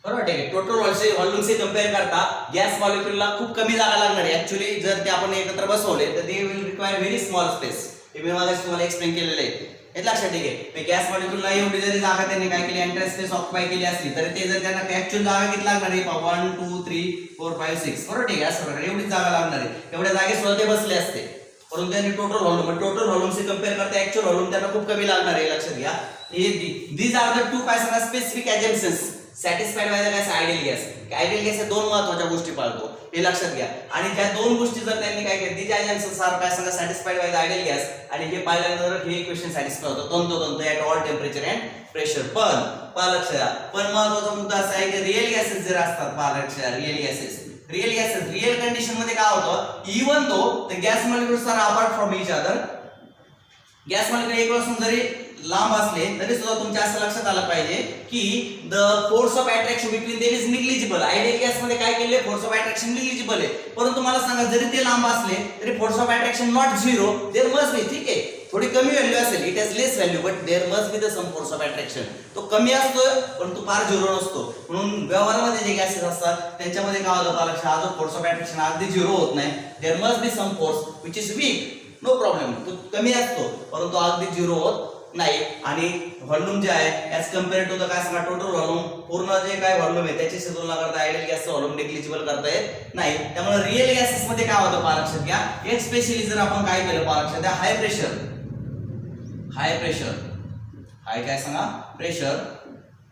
बरोबर, ठीक आहे. टोटल व्हॉल्यूम से कंपेअर करता गॅस मॉलिक्यूलला खूप कमी जागा लागणार आहे. ऍक्च्युली जर ते आपण एकत्र बसवले तर they will require very small space. हे मी मागाशी तुम्हाला एक्सप्लेन केलेलं आहे. हे लक्षात ठीक आहे. गॅस मॉलिक्यूलला एवढी जरी जागा त्यांनी काय केली, एंट्रन्स स्पेस ऑक्युपाय केली असली तरी ते जर त्यांना ऍक्च्युअल जागा किती लागणार आहे, 1 2 3 4 5 6. बरोबर, ठीक आहे. असं प्रकारे एवढीच जागा लागणार आहे. एवढ्या जागेत सुद्धा ते बसले असते. परंतु त्यांनी टोटल व्हॉल्यूम से कंपेअर करता ऍक्च्युअल व्हॉल्यूम त्यांना खूप कमी लागणार आहे. लक्षात घ्या. दीज आर द टू काय सांगा specific assumptions satisfied by the gas ideal gas. Ideal gas या दोन महत्त्वाच्या गोष्टी पाळतो, हे लक्षात घ्या. आणि त्या दोन गोष्टी जर त्यांनी काय केली, दीज एजम्पशन्स आर काय सांगा satisfied by the ideal gas, आणि हे पाहिल्यानंतर हे इक्वेशन सॅटिस्फाय होतं तंतोतंत at all temperature and pressure. पण लक्षात घ्या, पण महत्त्वाचा मुद्दा असा आहे की रिअल गॅसेस जर असतात, लक्षात रिअल गॅसेस रिअल कंडिशन मध्ये काय होतं, even though the gas molecules are apart from each other, gas molecule एकपासून जरी लांब असले तरी सुद्धा तुमच्या असं लक्षात आलं पाहिजे की the force of attraction between them is negligible. Ideal gas मध्ये काय केले, फोर्स ऑफ अट्रॅक्शन निग्लिजिबल आहे. परंतु मला सांगा जरी ते लांब असले तरी force of attraction not zero, there must be. ठीक आहे, थोडी कमी व्हॅल्यू असेल, it has less value but there must be the some force of attraction. तो कमी असतो परंतु फार झिरो नसतो. म्हणून व्यवहारामध्ये जे गॅसेस असतात त्यांच्यामध्ये काय होतं, लक्षात हा जो फोर्स ऑफ अट्रॅक्शन अगदी झिरो होत नाही. There must be some force which is weak, no problem. तो कमी असतो परंतु अगदी झिरो होत नाही. आणि व्हॉल्यूम जे आहे ऍज कम्पेअर टू द काय सांगा टोटल व्हॉल्यूम, पूर्ण जे काय व्हॉल्यूम आहे त्याच्याशी तुलना करता आयडियल गॅसचं व्हॉल्यूम निग्लिजिबल करता येत नाही. त्यामुळे रिअल गॅसेस मध्ये काय होतं पहा लक्षात घ्या. एक स्पेशली जर आपण काय केलं पहा लक्षात घ्या, हाय काय सांगा प्रेशर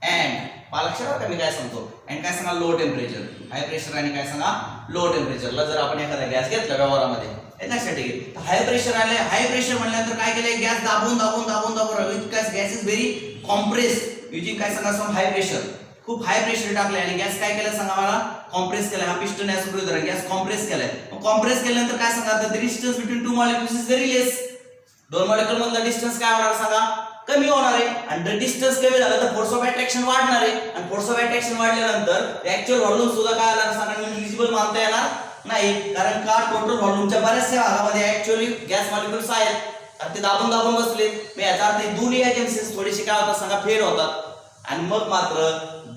अँड पहा लक्षात का मी काय सांगतो, अँड काय सांगा लो टेम्परेचर. हाय प्रेशर आणि काय सांगा लो टेम्परेचरला जर आपण एखादा गॅस घेतला व्यवहारामध्ये, लक्षात ठीक आहे. हाय प्रेशर आले, हाय प्रेशर म्हणल्यानंतर काय केलंय, गॅस दाबून gas is very compress using काय सांगा सम हाय प्रेशर. खूप हाय प्रेशर टाकले आणि गॅस काय केलं सांगा मला, कॉम्प्रेस केला. हा पिस्टन आहे असं गृहीत धरा, गॅस कॉम्प्रेस केलाय. कॉम्प्रेस केल्यानंतर काय सांगा, the distance between two molecules is very less. दोन मॉलिक्युल मधला डिस्टन्स काय होणार सांगा, कमी होणार आहे. आणि द डिस्टन्स कमी झालं तर फोर्स ऑफ अट्रॅक्शन वाढणार आहे. आणि फोर्स ऑफ अट्रॅक्शन वाढल्यानंतर ऍक्च्युअल व्हॉल्यूम सुद्धा काय आला सांगा निग्लिजिबल मानता येणार नाही. कारण का टोटल व्हॉल्यूमच्या बऱ्याचशा भागामध्ये ऍक्च्युअली गॅस मॉलिक्युल्स आहेत आणि ते दाबून बसले. मी याचा अर्थ दोन्ही एजन्सीज थोडीशी काय होतात सांगा फेल होतात. आणि मग मात्र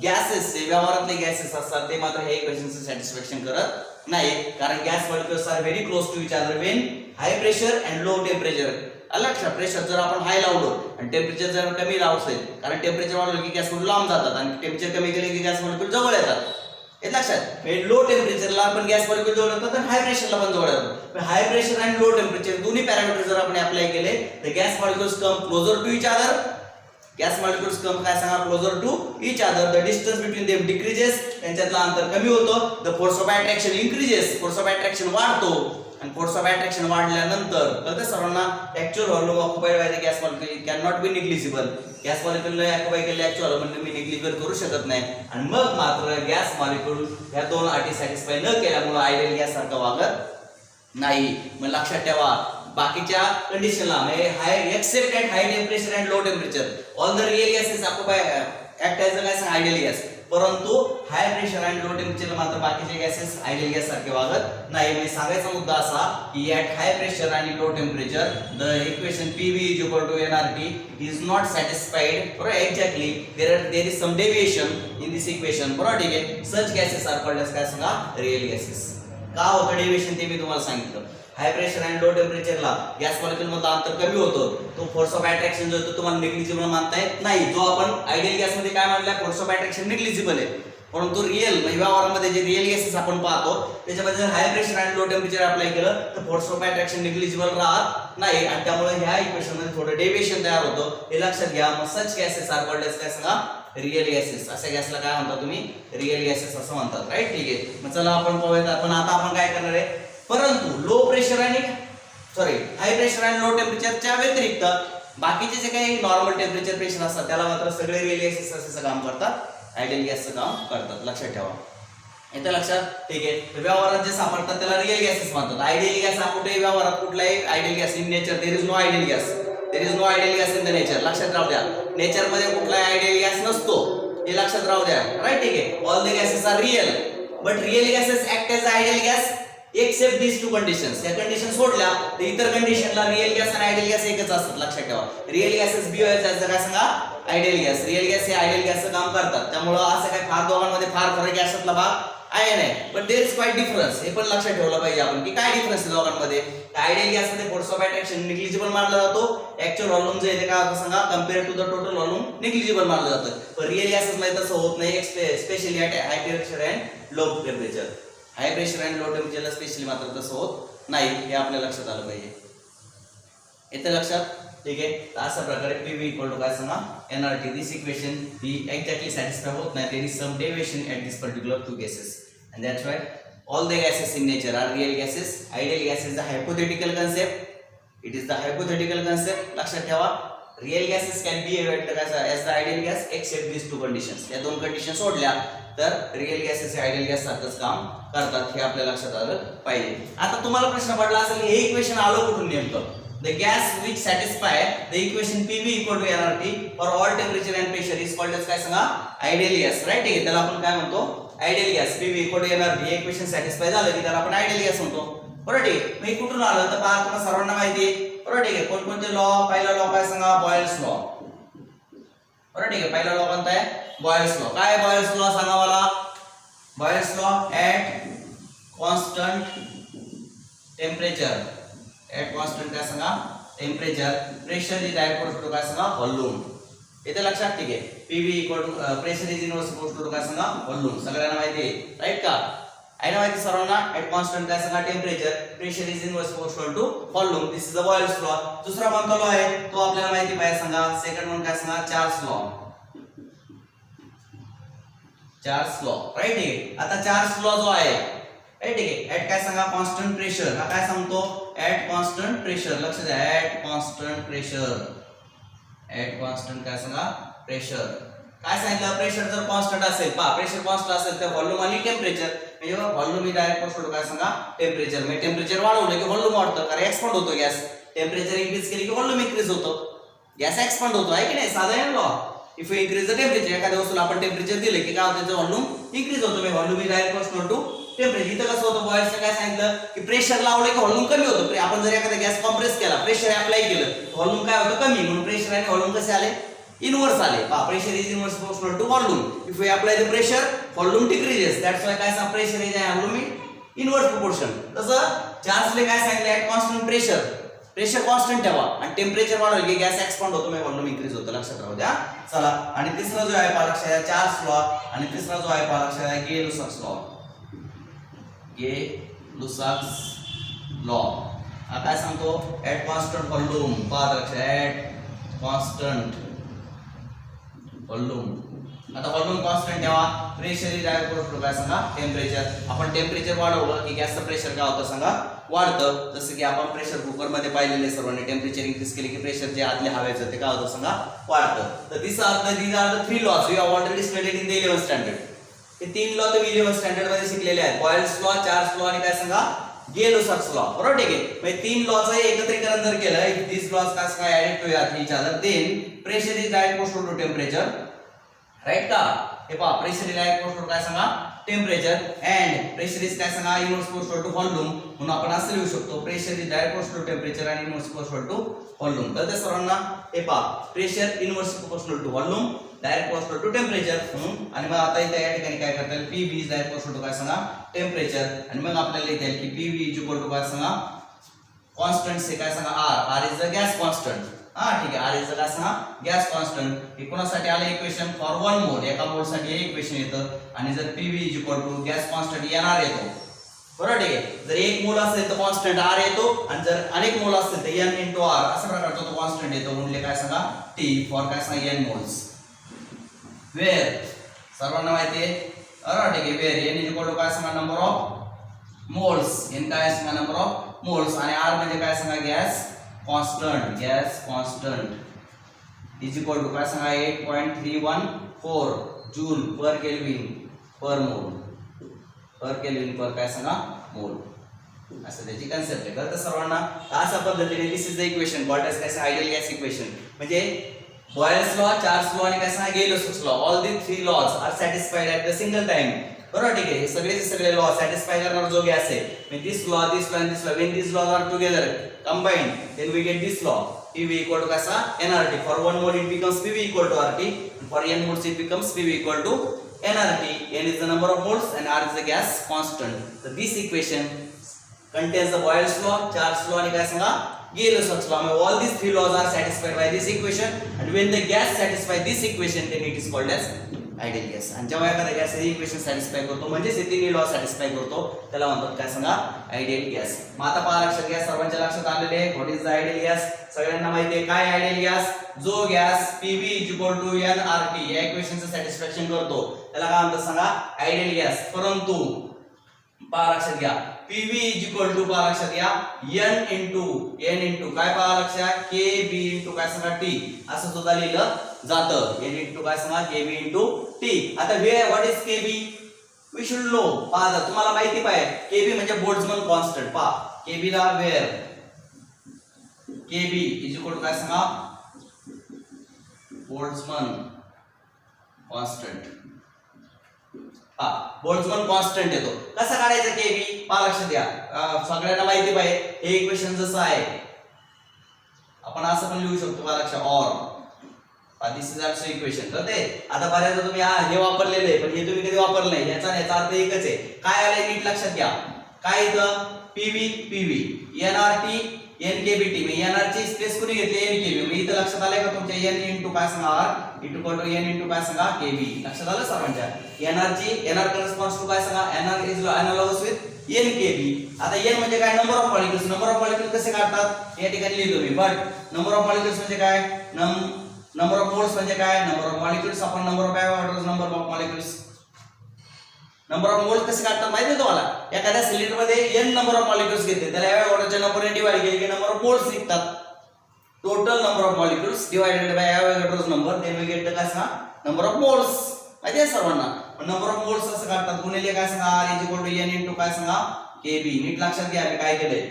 गॅसेस व्यवहारातले गॅसेस असतात ते मात्र हे इक्वेशनचं सॅटिस्फॅक्शन करत नाही. कारण gas molecules are very close to each other when high pressure and low temperature. लक्षात, प्रेशर जर आपण हाय लावलो आणि टेम्परेचर जर कमी लावसेल, कारण टेम्परेचर वाढलं की गॅस मॉलिक्युल लांब जातात आणि टेम्परेचर कमी केले की गॅस मॉलिक्युल जवळ येतात. हे लक्षात, लो टेम्परेचरला आपण गॅस मॉलिक्युल जवळ येतात आणि हाय प्रेशरला पण जवळ येतात. हाय प्रेशर आणि लो टेम्परेचर दोन्ही पॅरामीटर जर आपण अप्लाय केले तर gas molecules come closer to each other. Gas molecules come काय सांगा closer to each other. The distance between them decreases, त्यांच्यातलं अंतर कमी होतं. The force of attraction increases, force of attraction वाढतो. आणि फोर्स ऑफ अट्रॅक्शन वाढल्यानंतर कळतं सर्वांना, actual volume occupied by the gas molecule can not be negligible. Gas molecule occupy केले ऍक्च्युअल व्हॉल्यूम मी निग्लिजिबल करू शकत नाही. आणि मग मात्र गॅस मॉलिक्युल ह्या दोन अटी सॅटिस्फाय न केल्यामुळे आयडियल गॅस सारखं वागत नाही. मग लक्षात ठेवा, बाकीच्या कंडिशनला म्हणजे high except at high temperature and low temperature all the real gases occupy act as a gas ideal gas. परंतु हाय प्रेशर आणि लो टेम्परेचर मात्र बाकीचे गॅसेस आयडियल गॅस सारखे वागत नाही. म्हणजे सांगायचा मुद्दा असा की ॲट हाय प्रेशर आणि low temperature the equation PV is equal to nRT is not satisfied. बरोबर, exactly there is some deviation in this equation. बरोबर, ठीक आहे. Such gases are called as काय सांगा रिअल गॅसेस. का होतं डेविएशन ते मी तुम्हाला सांगितलं. हाय प्रेशर आणि लो टेम्परेचरला गॅस मॉलिक्युल मधलं अंतर कमी होतं. तो फोर्स ऑफ अट्रॅक्शन जो होतो तुम्हाला निग्लिजिबल मानता येत नाही. जो आपण आयडियल गॅस मध्ये काय मानला, फोर्स ऑफ अट्रॅक्शन निग्लिजिबल आहे. परंतु रिअल म्हणजे व्यवहारामध्ये जे रिअल गॅसेस आपण पाहतो त्याच्यामध्ये जर हाय प्रेशर आणि लो टेम्परेचर अप्लाय केलं तर फोर्स ऑफ अट्रॅक्शन निग्लिजिबल राहत नाही. आणि त्यामुळे ह्या इक्वेशन मध्ये थोडं डेविएशन तयार होतं, हे लक्षात घ्या. मग सच गॅसेस आर कॉल्ड एज काय सांगा रिअल गॅसेस. अशा गॅसला काय म्हणता तुम्ही, रिअल गॅसेस असं म्हणतात. राईट, ठीक आहे. मग चला आपण पाहूयात. पण आता आपण काय करणार आहे, परंतु लो प्रेशर आणि हाय प्रेशर आणि लो टेम्परेचरच्या व्यतिरिक्त बाकीचे जे काही नॉर्मल टेम्परेचर प्रेशर असतात त्याला मात्र सगळे रिअल गॅसेस असं काम करतात, आयडियल गॅसचं काम करतात. लक्षात ठेवा, येतं लक्षात, ठीक आहे. व्यवहारात जे सापडतात त्याला रिअल गॅसेस म्हणतात. आयडियल गॅस हा कुठेही व्यवहारात कुठलाही ideal gas in nature there is no ideal gas. There is no ideal gas in the nature. लक्षात राहू द्या, नेचर मध्ये कुठलाही आयडियल गॅस नसतो, हे लक्षात राहू द्या. राईट, ठीक आहे. All the gases are real, but real gases act as ideal gas except these two conditions. या कंडिशन सोडल्या तर इतर कंडिशनला रिअल गॅस आणि आयडियल गॅस एकच असतात. लक्षात ठेवा, रिअल गॅसेस बिहेव ॲज काय सांगा, आयडियल गॅस. रिअल गॅस हे आयडियल गॅसचं काम करतात, त्यामुळे असं काय फार दोघांमध्ये फार फरक गॅसातला भाग आहे नाही. पण देयर इज क्वाइट डिफरन्स, हे पण लक्षात ठेवलं पाहिजे आपण की काय डिफरन्स आहे दोघांमध्ये. आयडियल गॅस मध्ये फोर्स ऑफ अट्रॅक्शन निग्लिजिबल मानला जातो, ऍक्च्युअल व्हॉल्यूम जे आहे काय होतं सांगा, compare to the total volume negligible मानलं जातं. पण रिअल गॅसेस मध्ये तसं होत नाही, specially at high pressure and low temperature. High pressure and low टेम्परेचरला स्पेशली मात्र तसं होत नाही, हे आपल्या लक्षात आलं पाहिजे. येतं लक्षात, ठीक आहे. अशा प्रकारे PV इक्वल टू काय सांगा, nRT. दिस इक्वेशन ही एक्झॅक्टली सॅटिस्फाय होत नाही, there is some deviation at this particular two gases, and that's why all the gases in nature are real gases. Ideal gas is the hypothetical concept. It is the hypothetical concept. लक्षात ठेवा, real gases can be evaluated as the ideal gas except these two conditions. या दोन condition सोडल्या तर real gases हे ideal gas सारखंच काम करतात, हे आपल्या लक्षात आलं पाहिजे. आता तुम्हाला प्रश्न पडला असेल हे इक्वेशन आलं कुठून नेमकं. The gas which satisfy the equation PV equal to nRT for all temperature and pressure is called as काय सांगा, आयडियल गॅस. राईट, ठीक आहे. त्याला आपण काय म्हणतो, ideal gas. PV equal to nRT हे इक्वेशन सॅटिस्फाय झालं की त्याला आपण आयडियल गॅस म्हणतो. बरोबर, ठीक आहे. मग कुठून आलं तर पहा, तुम्हाला सर्वांना माहिती आहे. बरोबर, ठीक आहे. कोणकोणते लॉ, पहिला लॉ काय सांगा, बॉयल्स लॉ. बरोबर, ठीक आहे. पहिला लॉ कोणता आहे, बॉयल्स लॉ. काय बॉयल्स लॉ सांगा मला. Boyle's law at constant temperature, at constant काय सांगा, temperature, pressure is equal to काय सांगा, व्हॉल्यूम. इथे लक्षात, ठीक आहे. PV equal to pressure is inverse equal to काय सांगा, व्हॉल्यूम. सगळ्यांना माहिती आहे, राईट का, आहे ना माहिती सर्वांना. ऍट कॉन्स्टंट काय सांगा, temperature, pressure is inverse equal to volume. This is the Boyle's law. दुसरा कोणता लॉ आहे तो आपल्याला माहिती पाहिजे सांगा. सेकंड वन काय सांगा, Charles law. Charles law, right, ठीक आहे. आता चार्ल्स लॉ जो आहे, राईट, ठीक आहे. ऍट काय सांगा, कॉन्स्टंट प्रेशर. हा काय सांगतो, ऍट कॉन्स्टंट प्रेशर. लक्ष द्या, at constant pressure, at constant काय सांगा, प्रेशर. काय सांगितलं, प्रेशर जर कॉन्स्टंट असेल, पहा प्रेशर कॉन्स्टंट असेल तर व्हॉल्यूम आणि टेम्परेचर, म्हणजे व्हॉल्यूम ही डायरेक्ट कॉन्स्टंट काय सांगा, टेम्परेचर. म्हणजे टेम्परेचर वाढवलं की व्हॉल्यूम वाढतं, कारण एक्सपांड होतो गॅस. टेम्परेचर इन्क्रीज केली की व्हॉल्यूम इन्क्रीज होतं, गॅस एक्सपांड होतो, आहे की नाही, साधा आहे law. If you increase the temperature, एखाद्या वस्तूला आपण टेम्परेचर दिले की काय होतं, त्याचं व्हॉल्यूम इन्क्रीज होतो. म्हणजे व्हॉल्यूम ही डायरेक्ट कॉन्स्टंट टू टेम्परेचर. इथं कसं होतं, बॉयल्सने काय सांगितलं की प्रेशर लावलं की व्हॉल्यूम कमी होतं. आपण जर एखादा गॅस कॉम्प्रेस केला, प्रेशर अप्लाय केलं, व्हॉल्यूम काय होतं, कमी. म्हणून प्रेशर आणि व्हॉल्यूम कसे आले, इनवर्स आले. पहा, pressure is inverse proportional to volume. If you apply the pressure, volume decreases. That's why काय सांगा, pressure is volume inverse proportion. तसं चार्ल्सने काय सांगितलं, at constant pressure, pressure constant ठेवा आणि टेम्परेचर वाढवलं की गॅस एक्सपांड होतो, म्हणजे व्हॉल्यूम इन्क्रीज होतं. लक्षात राहू द्या. चला, आणि तिसरा जो आहे पहा लक्षात द्या, चार्ल्स लॉ. आणि तिसरा जो आहे पहा लक्षात द्या, गे-लुसाक्स लॉ. गे-लुसाक्स लॉ हा काय सांगतो, ऍट कॉन्स्टंट व्हॉल्यूम. पहा लक्षात, ऍट कॉन्स्टंट व्हॉल्यूम. आता व्हॉल्यूम कॉन्स्टंट ठेवा, प्रेशर इज इक्वल टू काय सांगा, टेम्परेचर. आपण टेम्परेचर वाढवलं की गॅसचं प्रेशर काय होतं सांगा, वाढतं. जसं की आपण प्रेशर कुकर मध्ये पाहिलेले सर्वांनी, टेम्परेचर इन्क्रीज केले की प्रेशर जे आतल्या हवेचं ते काय होतं सांगा, वाढतं. तर these are the three laws we have already studied in the 11th standard. हे तीन लॉ तुम्ही 11th स्टँडर्ड मध्ये शिकलेले आहेत. बॉयल्स लॉ, चार्ल्स लॉ आणि काय सांगा, गे-लुसाक्स लॉ. बरोबर, ठीक आहे. म्हणजे तीन लॉचं एकत्रीकरण जर केलं, इफ दिस लॉज काय सांगा added to each other, then pressure is direct proportional to temperature. Right का, हे पहा, प्रेशर इज डायरेक्ट प्रोपोर्शनल काय सांगा, टेम्परेचर. अँड प्रेशर इज काय सांगा, इनवर्स प्रोपोर्शनल टू व्हॉल्यूम. म्हणून आपण असं लिहू शकतो, pressure is direct proportional to temperature आणि इनवर्स प्रोपोर्शनल टू व्हॉल्यूम. तर सर्वांना हे पहा, pressure inverse proportional to volume, direct proportional to temperature. आणि मग आता इथे या ठिकाणी काय करता येईल, PV is direct proportional to काय सांगा, टेम्परेचर. आणि मग आपल्याला इथे येईल की PV इज इक्वल टू काय सांगा, कॉन्स्टंट से काय सांगा, R is the gas constant. हा, ठीक आहे, R इज द काय सांगा, गॅस कॉन्स्टंट. हे कोणासाठी आलं इक्वेशन, फॉर 1 मोल. एका मोल साठी हे इक्वेशन येतं. आणि जर PV is equal to gas constant NR येतो. बरोबर, ठीक आहे. जर एक मोल असेल तर कॉन्स्टंट R येतो, आणि जर अनेक मोल असतील तर N × R अशा प्रकारचा तो कॉन्स्टंट येतो. म्हणजे काय सांगा, T फॉर काय सांगा, N मोल्स. वेअर सर्वांना माहिती आहे, बरोबर, ठीक आहे. Where N is equal to काय सांगा, नंबर ऑफ मोल्स. N काय सांगा, नंबर ऑफ मोल्स. आणि R म्हणजे काय सांगा, gas constant. Gas constant is equal to काय सांगा, 8.314 जूल पर केल्विन पर मोल. पर केल्विन पर काय सांगा, मोल. असं त्याची कन्सेप्ट आहे. कळतं सर्वांना? अशा पद्धतीने this is the equation called as काय आयडियल गॅस इक्वेशन. म्हणजे बॉयल्स लॉ, चार्ल्स लॉ आणि काय सांगा Gay Lussac law, all the three laws are satisfied at the single time. बरोबर, ठीक आहे. हे सगळे लॉ सॅटिस्फाय करणार जो गॅस आहे, म्हणजे दिस लॉ आणि this law when this law are together combined then we get this law PV equal to कसा nRT. For one mole it becomes PV equal to RT. For n moles it becomes PV equal to nRT. N is the number of moles and R is the gas constant. So this equation contains the Boyle's law, Charles law आणि काय सांगा गेल-लॉस law. All these three laws are satisfied by this equation, and when the gas satisfies this equation then it is called as ideal gas. आणि जेव्हा एखादा gas हे equation satisfy करतो म्हणजे हे तिन्ही लॉ सॅटिस्फाय करतो त्याला म्हणतात काय सांगा आयडियल गॅस. मग आता पहा लक्षात घ्या, सर्वांच्या लक्षात आलेले आहे what is the ideal gas. सगळ्यांना माहिती आहे काय आयडियल गॅस. जो गॅस PV nRT या इक्वेशनचं सॅटिस्फॅक्शन करतो त्याला काय म्हणतात सांगा आयडियल गॅस. परंतु पहा लक्षात घ्या PV पहा लक्षात घ्या n इंटू काय पहा लक्षात KB काय सांगा T असं सुद्धा लिहिलं जातं. n काय सांगा KB T. आता what is KB we should know. पहा तुम्हाला माहिती पाहिजे KB म्हणजे बोल्ट्झमन कॉन्स्टंट. पहा KB ला वेअर KB काय सांगा बोल्ट्झमन कॉन्स्टंट. हा बोल्ट्झमन कॉन्स्टंट येतो. कसा काढायचा KB पहा लक्षात घ्या. सगळ्यांना माहिती पाहिजे हे इक्वेशन जसं आहे आपण असं पण लिहू शकतो पहा लक्षात or this is also equation. कळते? आता बऱ्याचदा तुम्ही हे वापरलेलं आहे पण हे तुम्ही कधी वापरलं नाही. याचा अर्थ एकच आहे. काय आलंय नीट लक्षात घ्या. काय इथं PV nRT nkBT. म्हणजे nR ची स्पेस कोणी घेतली nkB. म्हणजे इथं लक्षात आलंय का तुमच्या n इंटू काय सांगा R equal to n into काय सांगा KB. लक्षात आलं सर्वांच्या. nR करेस्पॉन्ड्स टू काय सांगा nR is analogous with nkB. आता n म्हणजे काय number of molecules. Number of molecules कसे काढतात या ठिकाणी लिहितो मी. बट नंबर ऑफ मॉलिक्युल्स म्हणजे काय नंबर ऑफ मोल्स म्हणजे काय नंबर ऑफ मॉलिक्युल्स. आपण number of Avogadro's number of molecules number of moles कसे काढतात माहिती आहे तुम्हाला. एखाद्या सिलेंडर मध्ये n नंबर ऑफ मॉलिक्युल्स घेतले त्याला एवोगाड्रोच्या नंबरने डिवाइड केले की नंबर ऑफ मोल्स निघतात. Total number of molecules divided by Avogadro's number then we get the काय सांगा नंबर ऑफ मोल्स. माहिती आहे सर्वांना. नंबर ऑफ मोल्स असं काढतात गुणिले काय सांगा R n इंटू काय सांगा KB. नीट लक्षात घ्या मी काय केलंय.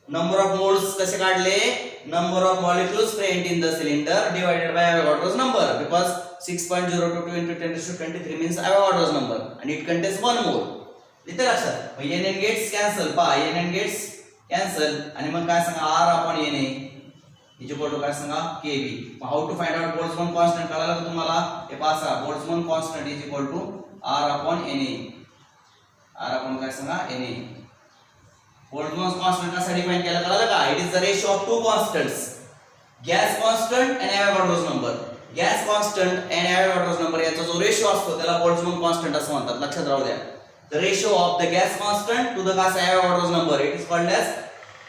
नंबर ऑफ मोल्स कसे काढले number of molecules present in the cylinder divided by Avogadro's number because 6.022 into 10⁻23 means Avogadro's number and it contains 1 mole. इथे लक्षात मग n गेट्स कॅन्सल. पहा n गेट्स कॅन्सल आणि मग काय सांगा R upon NA equal to काय सांगा KB. How to find out Boltzmann constant कळालं का तुम्हाला. हे पहा Boltzmann constant is equal to R upon NA. R upon काय सांगा NA. बोल्ट्झमन कॉन्स्टंट कसा डिफाइन केला कळालं का. It is the ratio of two constants gas constant आणि एवोगाड्रोज नंबर. गॅस कॉन्स्टंट आणि एवोगाड्रोज नंबर याचा जो रेशियो असतो त्याला बोल्ट्झमन कॉन्स्टंट असं म्हणतात. लक्षात राहू द्या. The ratio of the gas constant to the Avogadro's number it is called as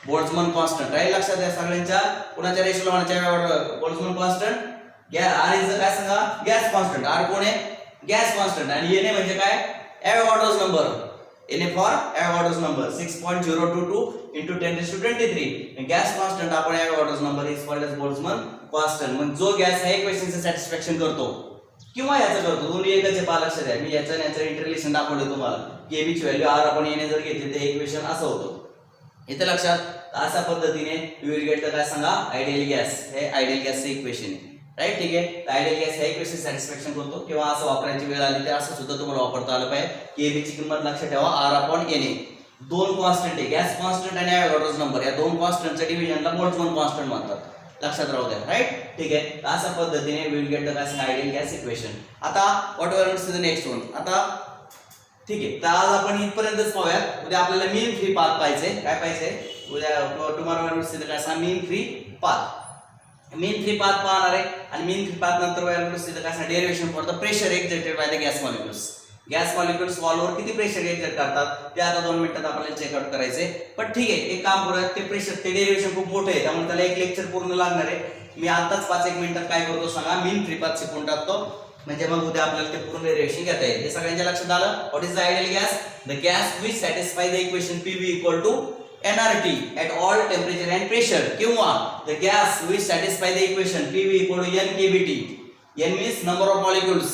Boltzmann constant. Right लक्षात द्या सगळ्यांच्या. कुणाच्या रेशियोला म्हणायचे बोल्ट्झमन कॉन्स्टंट. R इज काय सांगा गॅस कॉन्स्टंट. R कोण आहे गॅस कॉन्स्टंट आणि NA म्हणजे काय Avogadro's number. NA for Avogadro's number 6.022 into 10⁻23. Gas constant आपण Avogadro's number is called as Boltzmann constant. मग जो गॅस आहे इक्वेशनचं सॅटिस्फॅक्शन करतो किंवा याचं करतो दोन्ही एकच आहे. पहा लक्षात द्या. मी याचं आणि याचं इंटररिलेशन दाखवलं तुम्हाला. KB ची व्हॅल्यू R आपण NA जर घेतली तर इक्वेशन असं होतं. इथे लक्षात अशा पद्धतीने यू विल गेट काय सांगा आयडियल गॅस. हे आयडियल गॅसचं इक्वेशन आहे. राईट ठीक आहे. आयडियल गॅस हे इक्वेशन सॅटिस्फॅक्शन करतो किंवा असं वापरायची वेळ आली तर असं सुद्धा तुम्हाला वापरता आलं पाहिजे. KB ची किंमत लक्षात ठेवा R upon NA. दोन कॉन्स्टंट आहे गॅस कॉन्स्टंट आणि एवोगाड्रोज नंबर. या दोन कॉन्स्टंटच्या डिव्हिजनला बोल्ट्झमन कॉन्स्टंट म्हणतात. लक्षात राहू द्या. राईट ठीक आहे. अशा पद्धतीने वी विल गेट द काय आयडियल गॅस इक्वेशन. आता what ever is the next one. आता ठीक आहे. तर आज आपण इथपर्यंतच पाहूयात. उद्या आपल्याला मीन फ्री पाथ पाहिजे. काय पाहिजे उद्या टुमॉरो इज द काय mean free path. Mean free path पाहणार आहे आणि मीन फ्री पाथ नंतर काय derivation for the pressure exerted by the gas molecules. Gas molecules वॉलवर किती प्रेशर एक्झर्ट करतात ते आता 2 मिनिटात आपल्याला चेकआउट करायचे. पण ठीक आहे एक काम करूया. ते प्रेशर ते डेरिव्हेशन खूप मोठं आहे त्यामुळे त्याला एक लेक्चर पूर्ण लागणार आहे. मी आताच 5-1 मिनिटात काय करतो सांगा मीन फ्री पाथ शिकवून टाकतो म्हणजे मग उद्या आपल्याला ते पूर्ण डेरिव्हेशन घेता येईल. हे सगळ्यांच्या लक्षात आलं. What is the ideal gas. The gas which satisfy the equation PV equal to nRT at all temperature and pressure किंवा the gas which satisfy the equation PV equal to nkBT. N means number of molecules,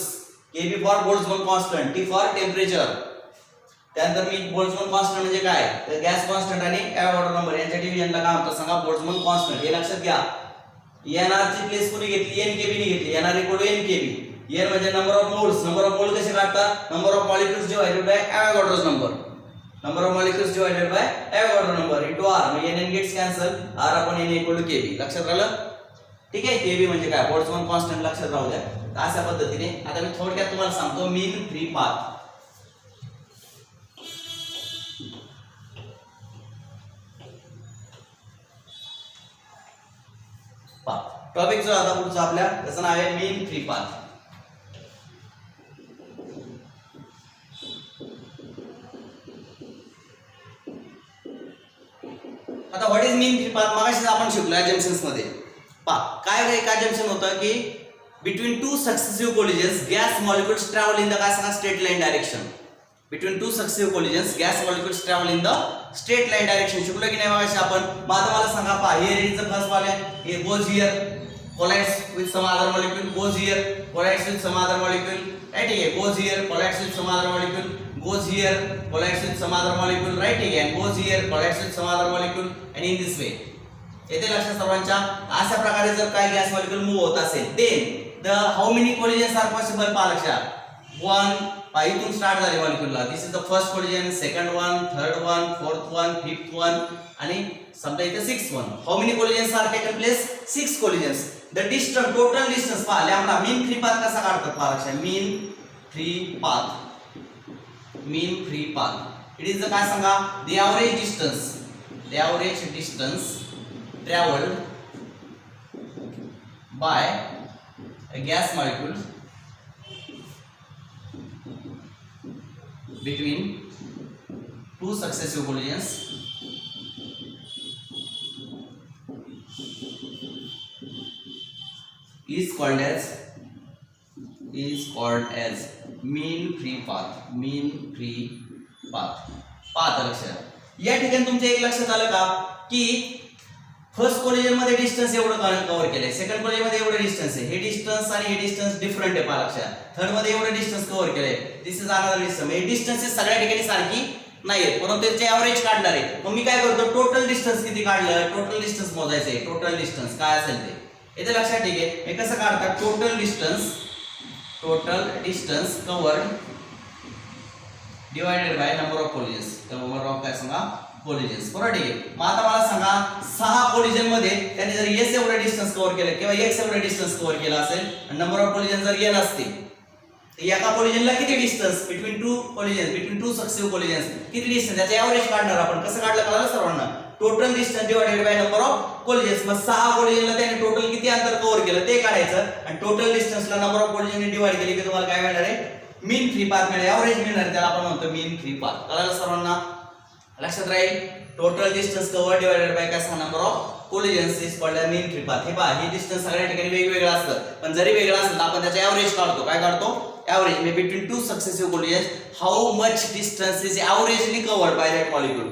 KB for Boltzmann constant, T for temperature. त्यानंतर मी Boltzmann constant म्हणजे काय, तर gas constant आणि Avogadro number यांच्या डिव्हिजनला काय म्हणतात सांगा, बोल्ट्झमन कॉन्स्टंट. हे लक्षात घ्या. एनआर ची प्लेस कोणी घेतली, एनकेबी ने घेतली. NR equal to NKB. N म्हणजे number of moles. Number of mole कसे काढतात, number of molecules divided by Avogadro's number. Number of molecules divided by Avogadro number into R. म्हणजे N gets cancel, R upon N equal to KB. लक्षात राहिलं. ठीक आहे. KB म्हणजे काय, Boltzmann constant लक्षात राहू द्या. अशा पद्धतीने आता मी थोडक्यात तुम्हाला सांगतो मीन फ्री पाथ. टॉपिक जो आता पुढचा आपल्या त्याचं नाव आहे मीन फ्री पाथ. आता what is mean free path मगाशीच आपण शिकलो जंक्शन्स मध्ये. काय एका जंक्शन होतं की between two successive collisions gas molecules travel in the काय सांगा straight line direction. Between two successive collisions gas molecules travel in the straight line direction. शिकलो की नाही मगाशी आपण. मला सांगा here is the first one. हे goes here, collides with some other molecule, goes here, collides with some other molecule, right? ठीक है, goes here, collides with some other molecule, goes here, collides with some other molecule, right? ठीक है, goes here, collides with some other molecule, and in this way. येथे लक्षात सर्वांच्या अशा प्रकारे जर काही गॅस मॉलिक्युल मूव्ह होत असेल, then the how many collisions are possible पहा लक्षात. one इथून स्टार्ट झाले मॉलिक्युलला. This is the first collision, second one, third one, fourth one, fifth one आणि समजा इथे sixth one. How many collisions are taken place, 6 collisions. The distance, total distance पहा lambda. Mean free path कसा काढतात पहा लक्षात. Mean free path, mean free path it is the काय सांगा, the average distance, the average distance travelled by a gas molecule between two successive collisions is called as mean free path. mean free path. Path लक्षात. या ठिकाणी तुमच्या एक लक्षात आलं का की फर्स्ट कोलिजन मध्ये डिस्टन्स एवढं कव्हर केलंय, सेकंड कोलिजन मध्ये एवढं डिस्टन्स आहे. हे डिस्टन्स आणि हे डिस्टन्स डिफरंट आहे पहा लक्षात. थर्ड मध्ये एवढं डिस्टन्स कव्हर केलंय, दिस इज अनदर डिस्टन्स. हे डिस्टन्सेस सगळ्या ठिकाणी सारखी नाहीये, परंतु त्याचे एव्हरेज काढणार आहे. मग मी काय करतो, टोटल डिस्टन्स किती काढलं, टोटल डिस्टन्स मोजायचंय. टोटल डिस्टन्स काय असेल ते इथे लक्षात. ठीक आहे. हे कसं काढतात, total distance covered divided by number of collisions. Number of काय सांगा, कोलिजन्स. बरोबर. ठीक आहे. मग आता मला सांगा 6 कोलिजन मध्ये त्यांनी जर s एवढं डिस्टन्स कव्हर केलं किंवा x एवढं डिस्टन्स कव्हर केलं असेल आणि नंबर ऑफ कोलिजन जर n असते, तर एका कोलिजनला किती distance, between to collisions, between two successive collisions किती डिस्टन्स, त्याचे एव्हरेज काढणार आपण. कसं काढलं कळलं सर्वांना, total distance divided by number of collisions. मग 6 कोलिजनला त्याने टोटल किती अंतर कव्हर केलं ते काढायचं आणि टोटल डिस्टन्सला नंबर ऑफ कोलिजनने डिवाइड केली की तुम्हाला काय मिळणार आहे, मीन फ्री पाथ मिळेल, एव्हरेज मिळणार. त्याला आपण म्हणतो मीन फ्री पाथ. कळलं सर्वांना, लक्षात राहील. Total distance cover divided by काय सांगा, number of collisions is called a mean free path. हे पहा, हे डिस्टन्स सगळ्या ठिकाणी वेगवेगळं असतं, पण जरी वेगळं असेल तर आपण त्याचा एव्हरेज काढतो. काय काढतो, एव्हरेज. म्हणजे between two successive collisions how much distance is averagely covered by that molecule.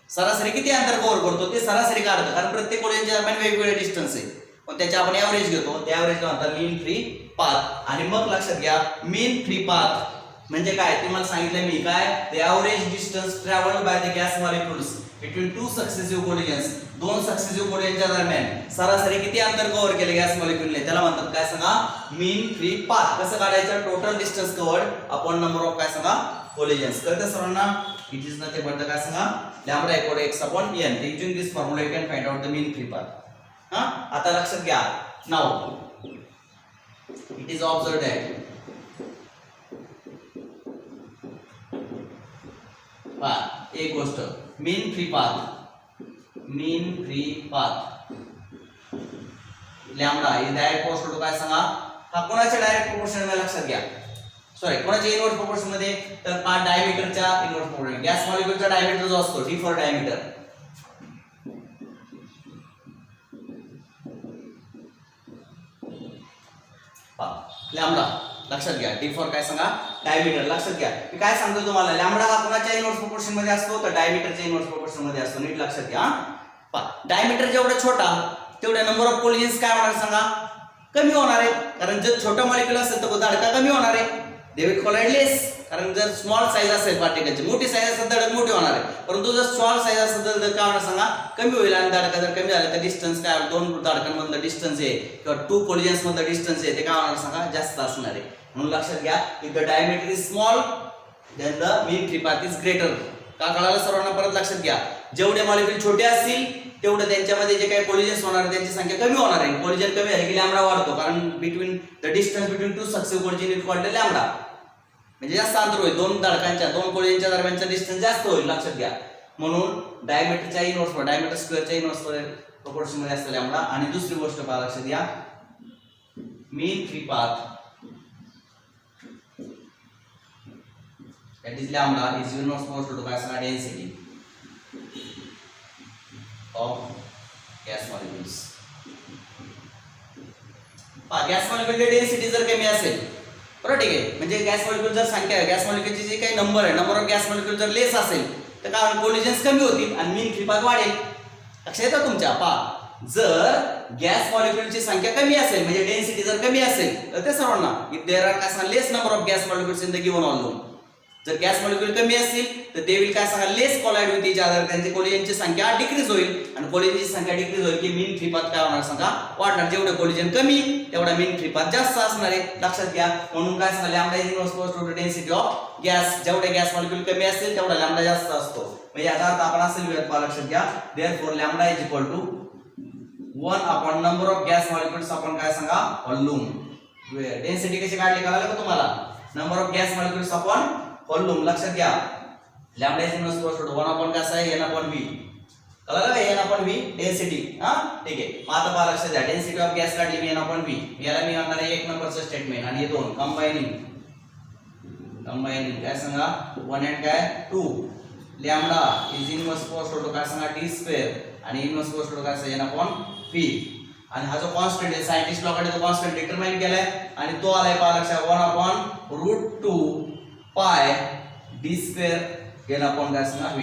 सरासरी किती अंतर कव्हर करतो ते सरासरी काढतो, कारण प्रत्येक कोलिजनच्या दरम्यान वेगवेगळे डिस्टन्स आहे, पण त्याचे आपण एव्हरेज घेतो. त्या एव्हरेजला म्हणतात मीन फ्री पाथ. आणि मग लक्षात घ्या, मीन फ्री पाथ म्हणजे काय ते मला सांगितलं मी. काय, the average distance travelled by the gas molecules between two successive collisions. 2 successive कोलिजनच्या दरम्यान सरासरी किती अंतर कव्हर केले गॅस मॉलिक्युलने, त्याला म्हणतात काय सांगा, मीन फ्री पाथ. कसं काढायचं, total distance covered upon number of काय सांगा, कोलिजन्स. कळतं सर्वांना. इट इज नथिंग बट काय सांगा, lambda equal to x upon n. Using this formula you can find out the mean free path. आता लक्षात घ्या. Now it is observed that एक गोष्ट, mean free path lambda is direct proportional to काय सांगा, हा कोणाच्या डायरेक्ट प्रोपोर्शनल मध्ये लक्षात घ्या, सॉरी कोणाच्या इनवर्स प्रोपोर्शन मध्ये, तर हा डायमीटरच्या इनवर्स प्रोपोर्शन. गॅस मॉलिक्युलचा डायमीटर जो असतो d फॉर डायमीटर, लॅम्बडा लक्षात घ्या, d फॉर काय सांगा, डायमीटर. लक्षात घ्या, मी काय सांगतो तुम्हाला, लॅम्बडा हा कोणाच्या इनवर्स प्रोपोर्शन मध्ये असतो, तर डायमीटरच्या इनवर्स प्रोपोर्शन मध्ये असतो. नीट लक्षात घ्या. डायमीटर जेवढा छोटा तेवढा नंबर ऑफ कोलिजन्स काय होणार सांगा, कमी होणार आहे. कारण जर छोटा मॉलिक्युल असेल तर धडका कमी होणार आहे, दे विल कोलाइड लेस. कारण जर स्मॉल साईज असेल पार्टिकलची, मोठी साईज असेल तर मोठी होणार आहे, परंतु जर स्मॉल साईज असेल तर काय होणार सांगा, कमी होईल. आणि धडका जर कमी झाला तर डिस्टन्स काय, दोन धडकांमधलं डिस्टन्स आहे किंवा टू कोलिजन्स मधलं डिस्टन्स आहे ते काय होणार सांगा, जास्त असणार आहे. म्हणून लक्षात घ्या, if the diameter is small then the mean free path is greater. का कळालं सर्वांना? परत लक्षात घ्या, जेवढे मॉलिक्यूल छोटे असतील तेवढं त्यांच्यामध्ये जे काही कोलिजन्स होणार आहे त्यांची संख्या कमी होणार आहे. कोलिजन कमी झाले की लॅम्बडा वाढतो, कारण between the distance between two successive collision is called lambda. म्हणजे जास्त अंतर होईल, दोन धडकांच्या, दोन कोलिजनच्या दरम्यानचा डिस्टन्स जास्त होईल. लक्षात घ्या, म्हणून डायमीटरच्या इनवर्स डायमीटर स्क्वेअरच्या इनवर्स प्रोपोर्शन मध्ये असतो लॅम्बडा. आणि दुसरी गोष्ट पहा, लक्षात घ्या, mean free path that is lambda is uniform proportional to gas density of gas molecules. गॅस मॉलिक्यूलची डेन्सिटी जर कमी असेल, बरोबर, ठीक आहे, म्हणजे गॅस मॉलिक्यूल जर संख्या, गॅस मॉलिक्यूलची जे काही नंबर आहे, नंबर ऑफ गॅस मॉलिक्यूल जर लेस असेल तर काय होईल, कोलिजन्स कमी होतील आणि मीन फ्री पाथ वाढेल. लक्षात येतं तुमच्या? पहा, जर गॅस मॉलिक्यूलची संख्या कमी असेल म्हणजे डेन्सिटी जर कमी असेल तर ते सर्वांना, इफ देयर आर काय सांगा, less number of gas molecules in the given volume. जर गॅस मॉलिक्यूल कमी असतील तर ते विल काय सांगा, less collide with each other, त्यांची कोलिजनची संख्या डिक्रीज होईल आणि कोलिजनची संख्या डिक्रीज होईल की मीन फ्री पाथ काय होणार सांगा, वाढणार. जेवढे कोलिजन कमी तेवढा मीन फ्री पाथ जास्त असणार आहे. लक्षात घ्या, म्हणून काय सांगा, lambda is inverse proportional to density of gas. जेवढे गॅस मॉलिक्यूल कमी असतील तेवढा लॅम्बडा जास्त असतो. म्हणजे याचा अर्थ आपण असं लिहूयात, पहा, लक्षात घ्या, therefore lambda is equal to 1 upon number of gas molecules आपण काय सांगा, व्हॉल्यूम. डेन्सिटी कशी काढली कळालं का तुम्हाला? Number of gas molecules upon volume. लक्षात घ्या, lambda is inverse proportional to 1 upon काय आहे, n अपॉन v. कळलं का? n upon v density. हा, ठीक आहे. मग आता पहा, लक्षात घ्या, डेन्सिटी ऑफ गॅस काढली मी n अपॉन v. याला मी आणणार आहे 1 नंबरचं स्टेटमेंट आणि हे दोन कंबायनिंग काय सांगा, 1 and काय 2. Lambda is inverse proportional to काय सांगा, t स्क्वेअर आणि इनवर्स प्रोपोर्शनल टू काय सांगा, n अपॉन v. आणि हा जो कॉन्स्टंट आहे, सायंटिस्ट लोकांनी तो कॉन्स्टंट डिटरमाइन केलाय आणि तो आलाय, पहा लक्षात, 1 अपॉन √2 पाय d स्क्वेअर n अपॉन काय सांगा v.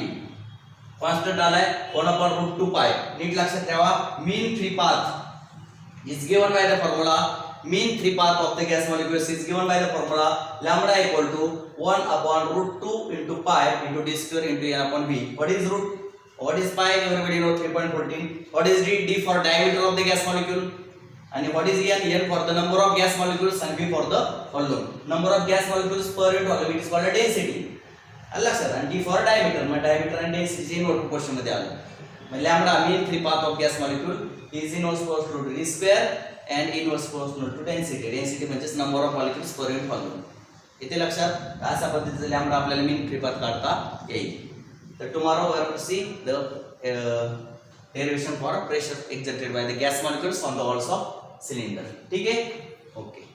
कॉन्स्टंट आलाय 1 अपॉन √2 पाय. नीट लक्षात ठेवा, mean free path is given by the formula, mean free path of the gas molecules is given by the formula lambda equal to 1 upon √2 into pi into d square into n upon v. What is pi? Everybody know 3.14. What is d for diameter of the gas molecule, and what is n for the number of gas molecules and v for the volume. Number of gas molecules per unit volume, it is called a density. लक्षात, आणि d for diameter, मग diameter and density inverse proportion मध्ये आलं. मग lambda mean free path of gas molecule is inverse proportional to d square and inverse proportional to density. Density म्हणजे number of molecules per unit volume. इथे लक्षात, अशा पद्धतीचे lambda आपल्याला mean free path काढता येईल. तर tomorrow we will see the derivation for pressure exerted by the gas molecules on the walls of cylinder. ठीक आहे, ओके.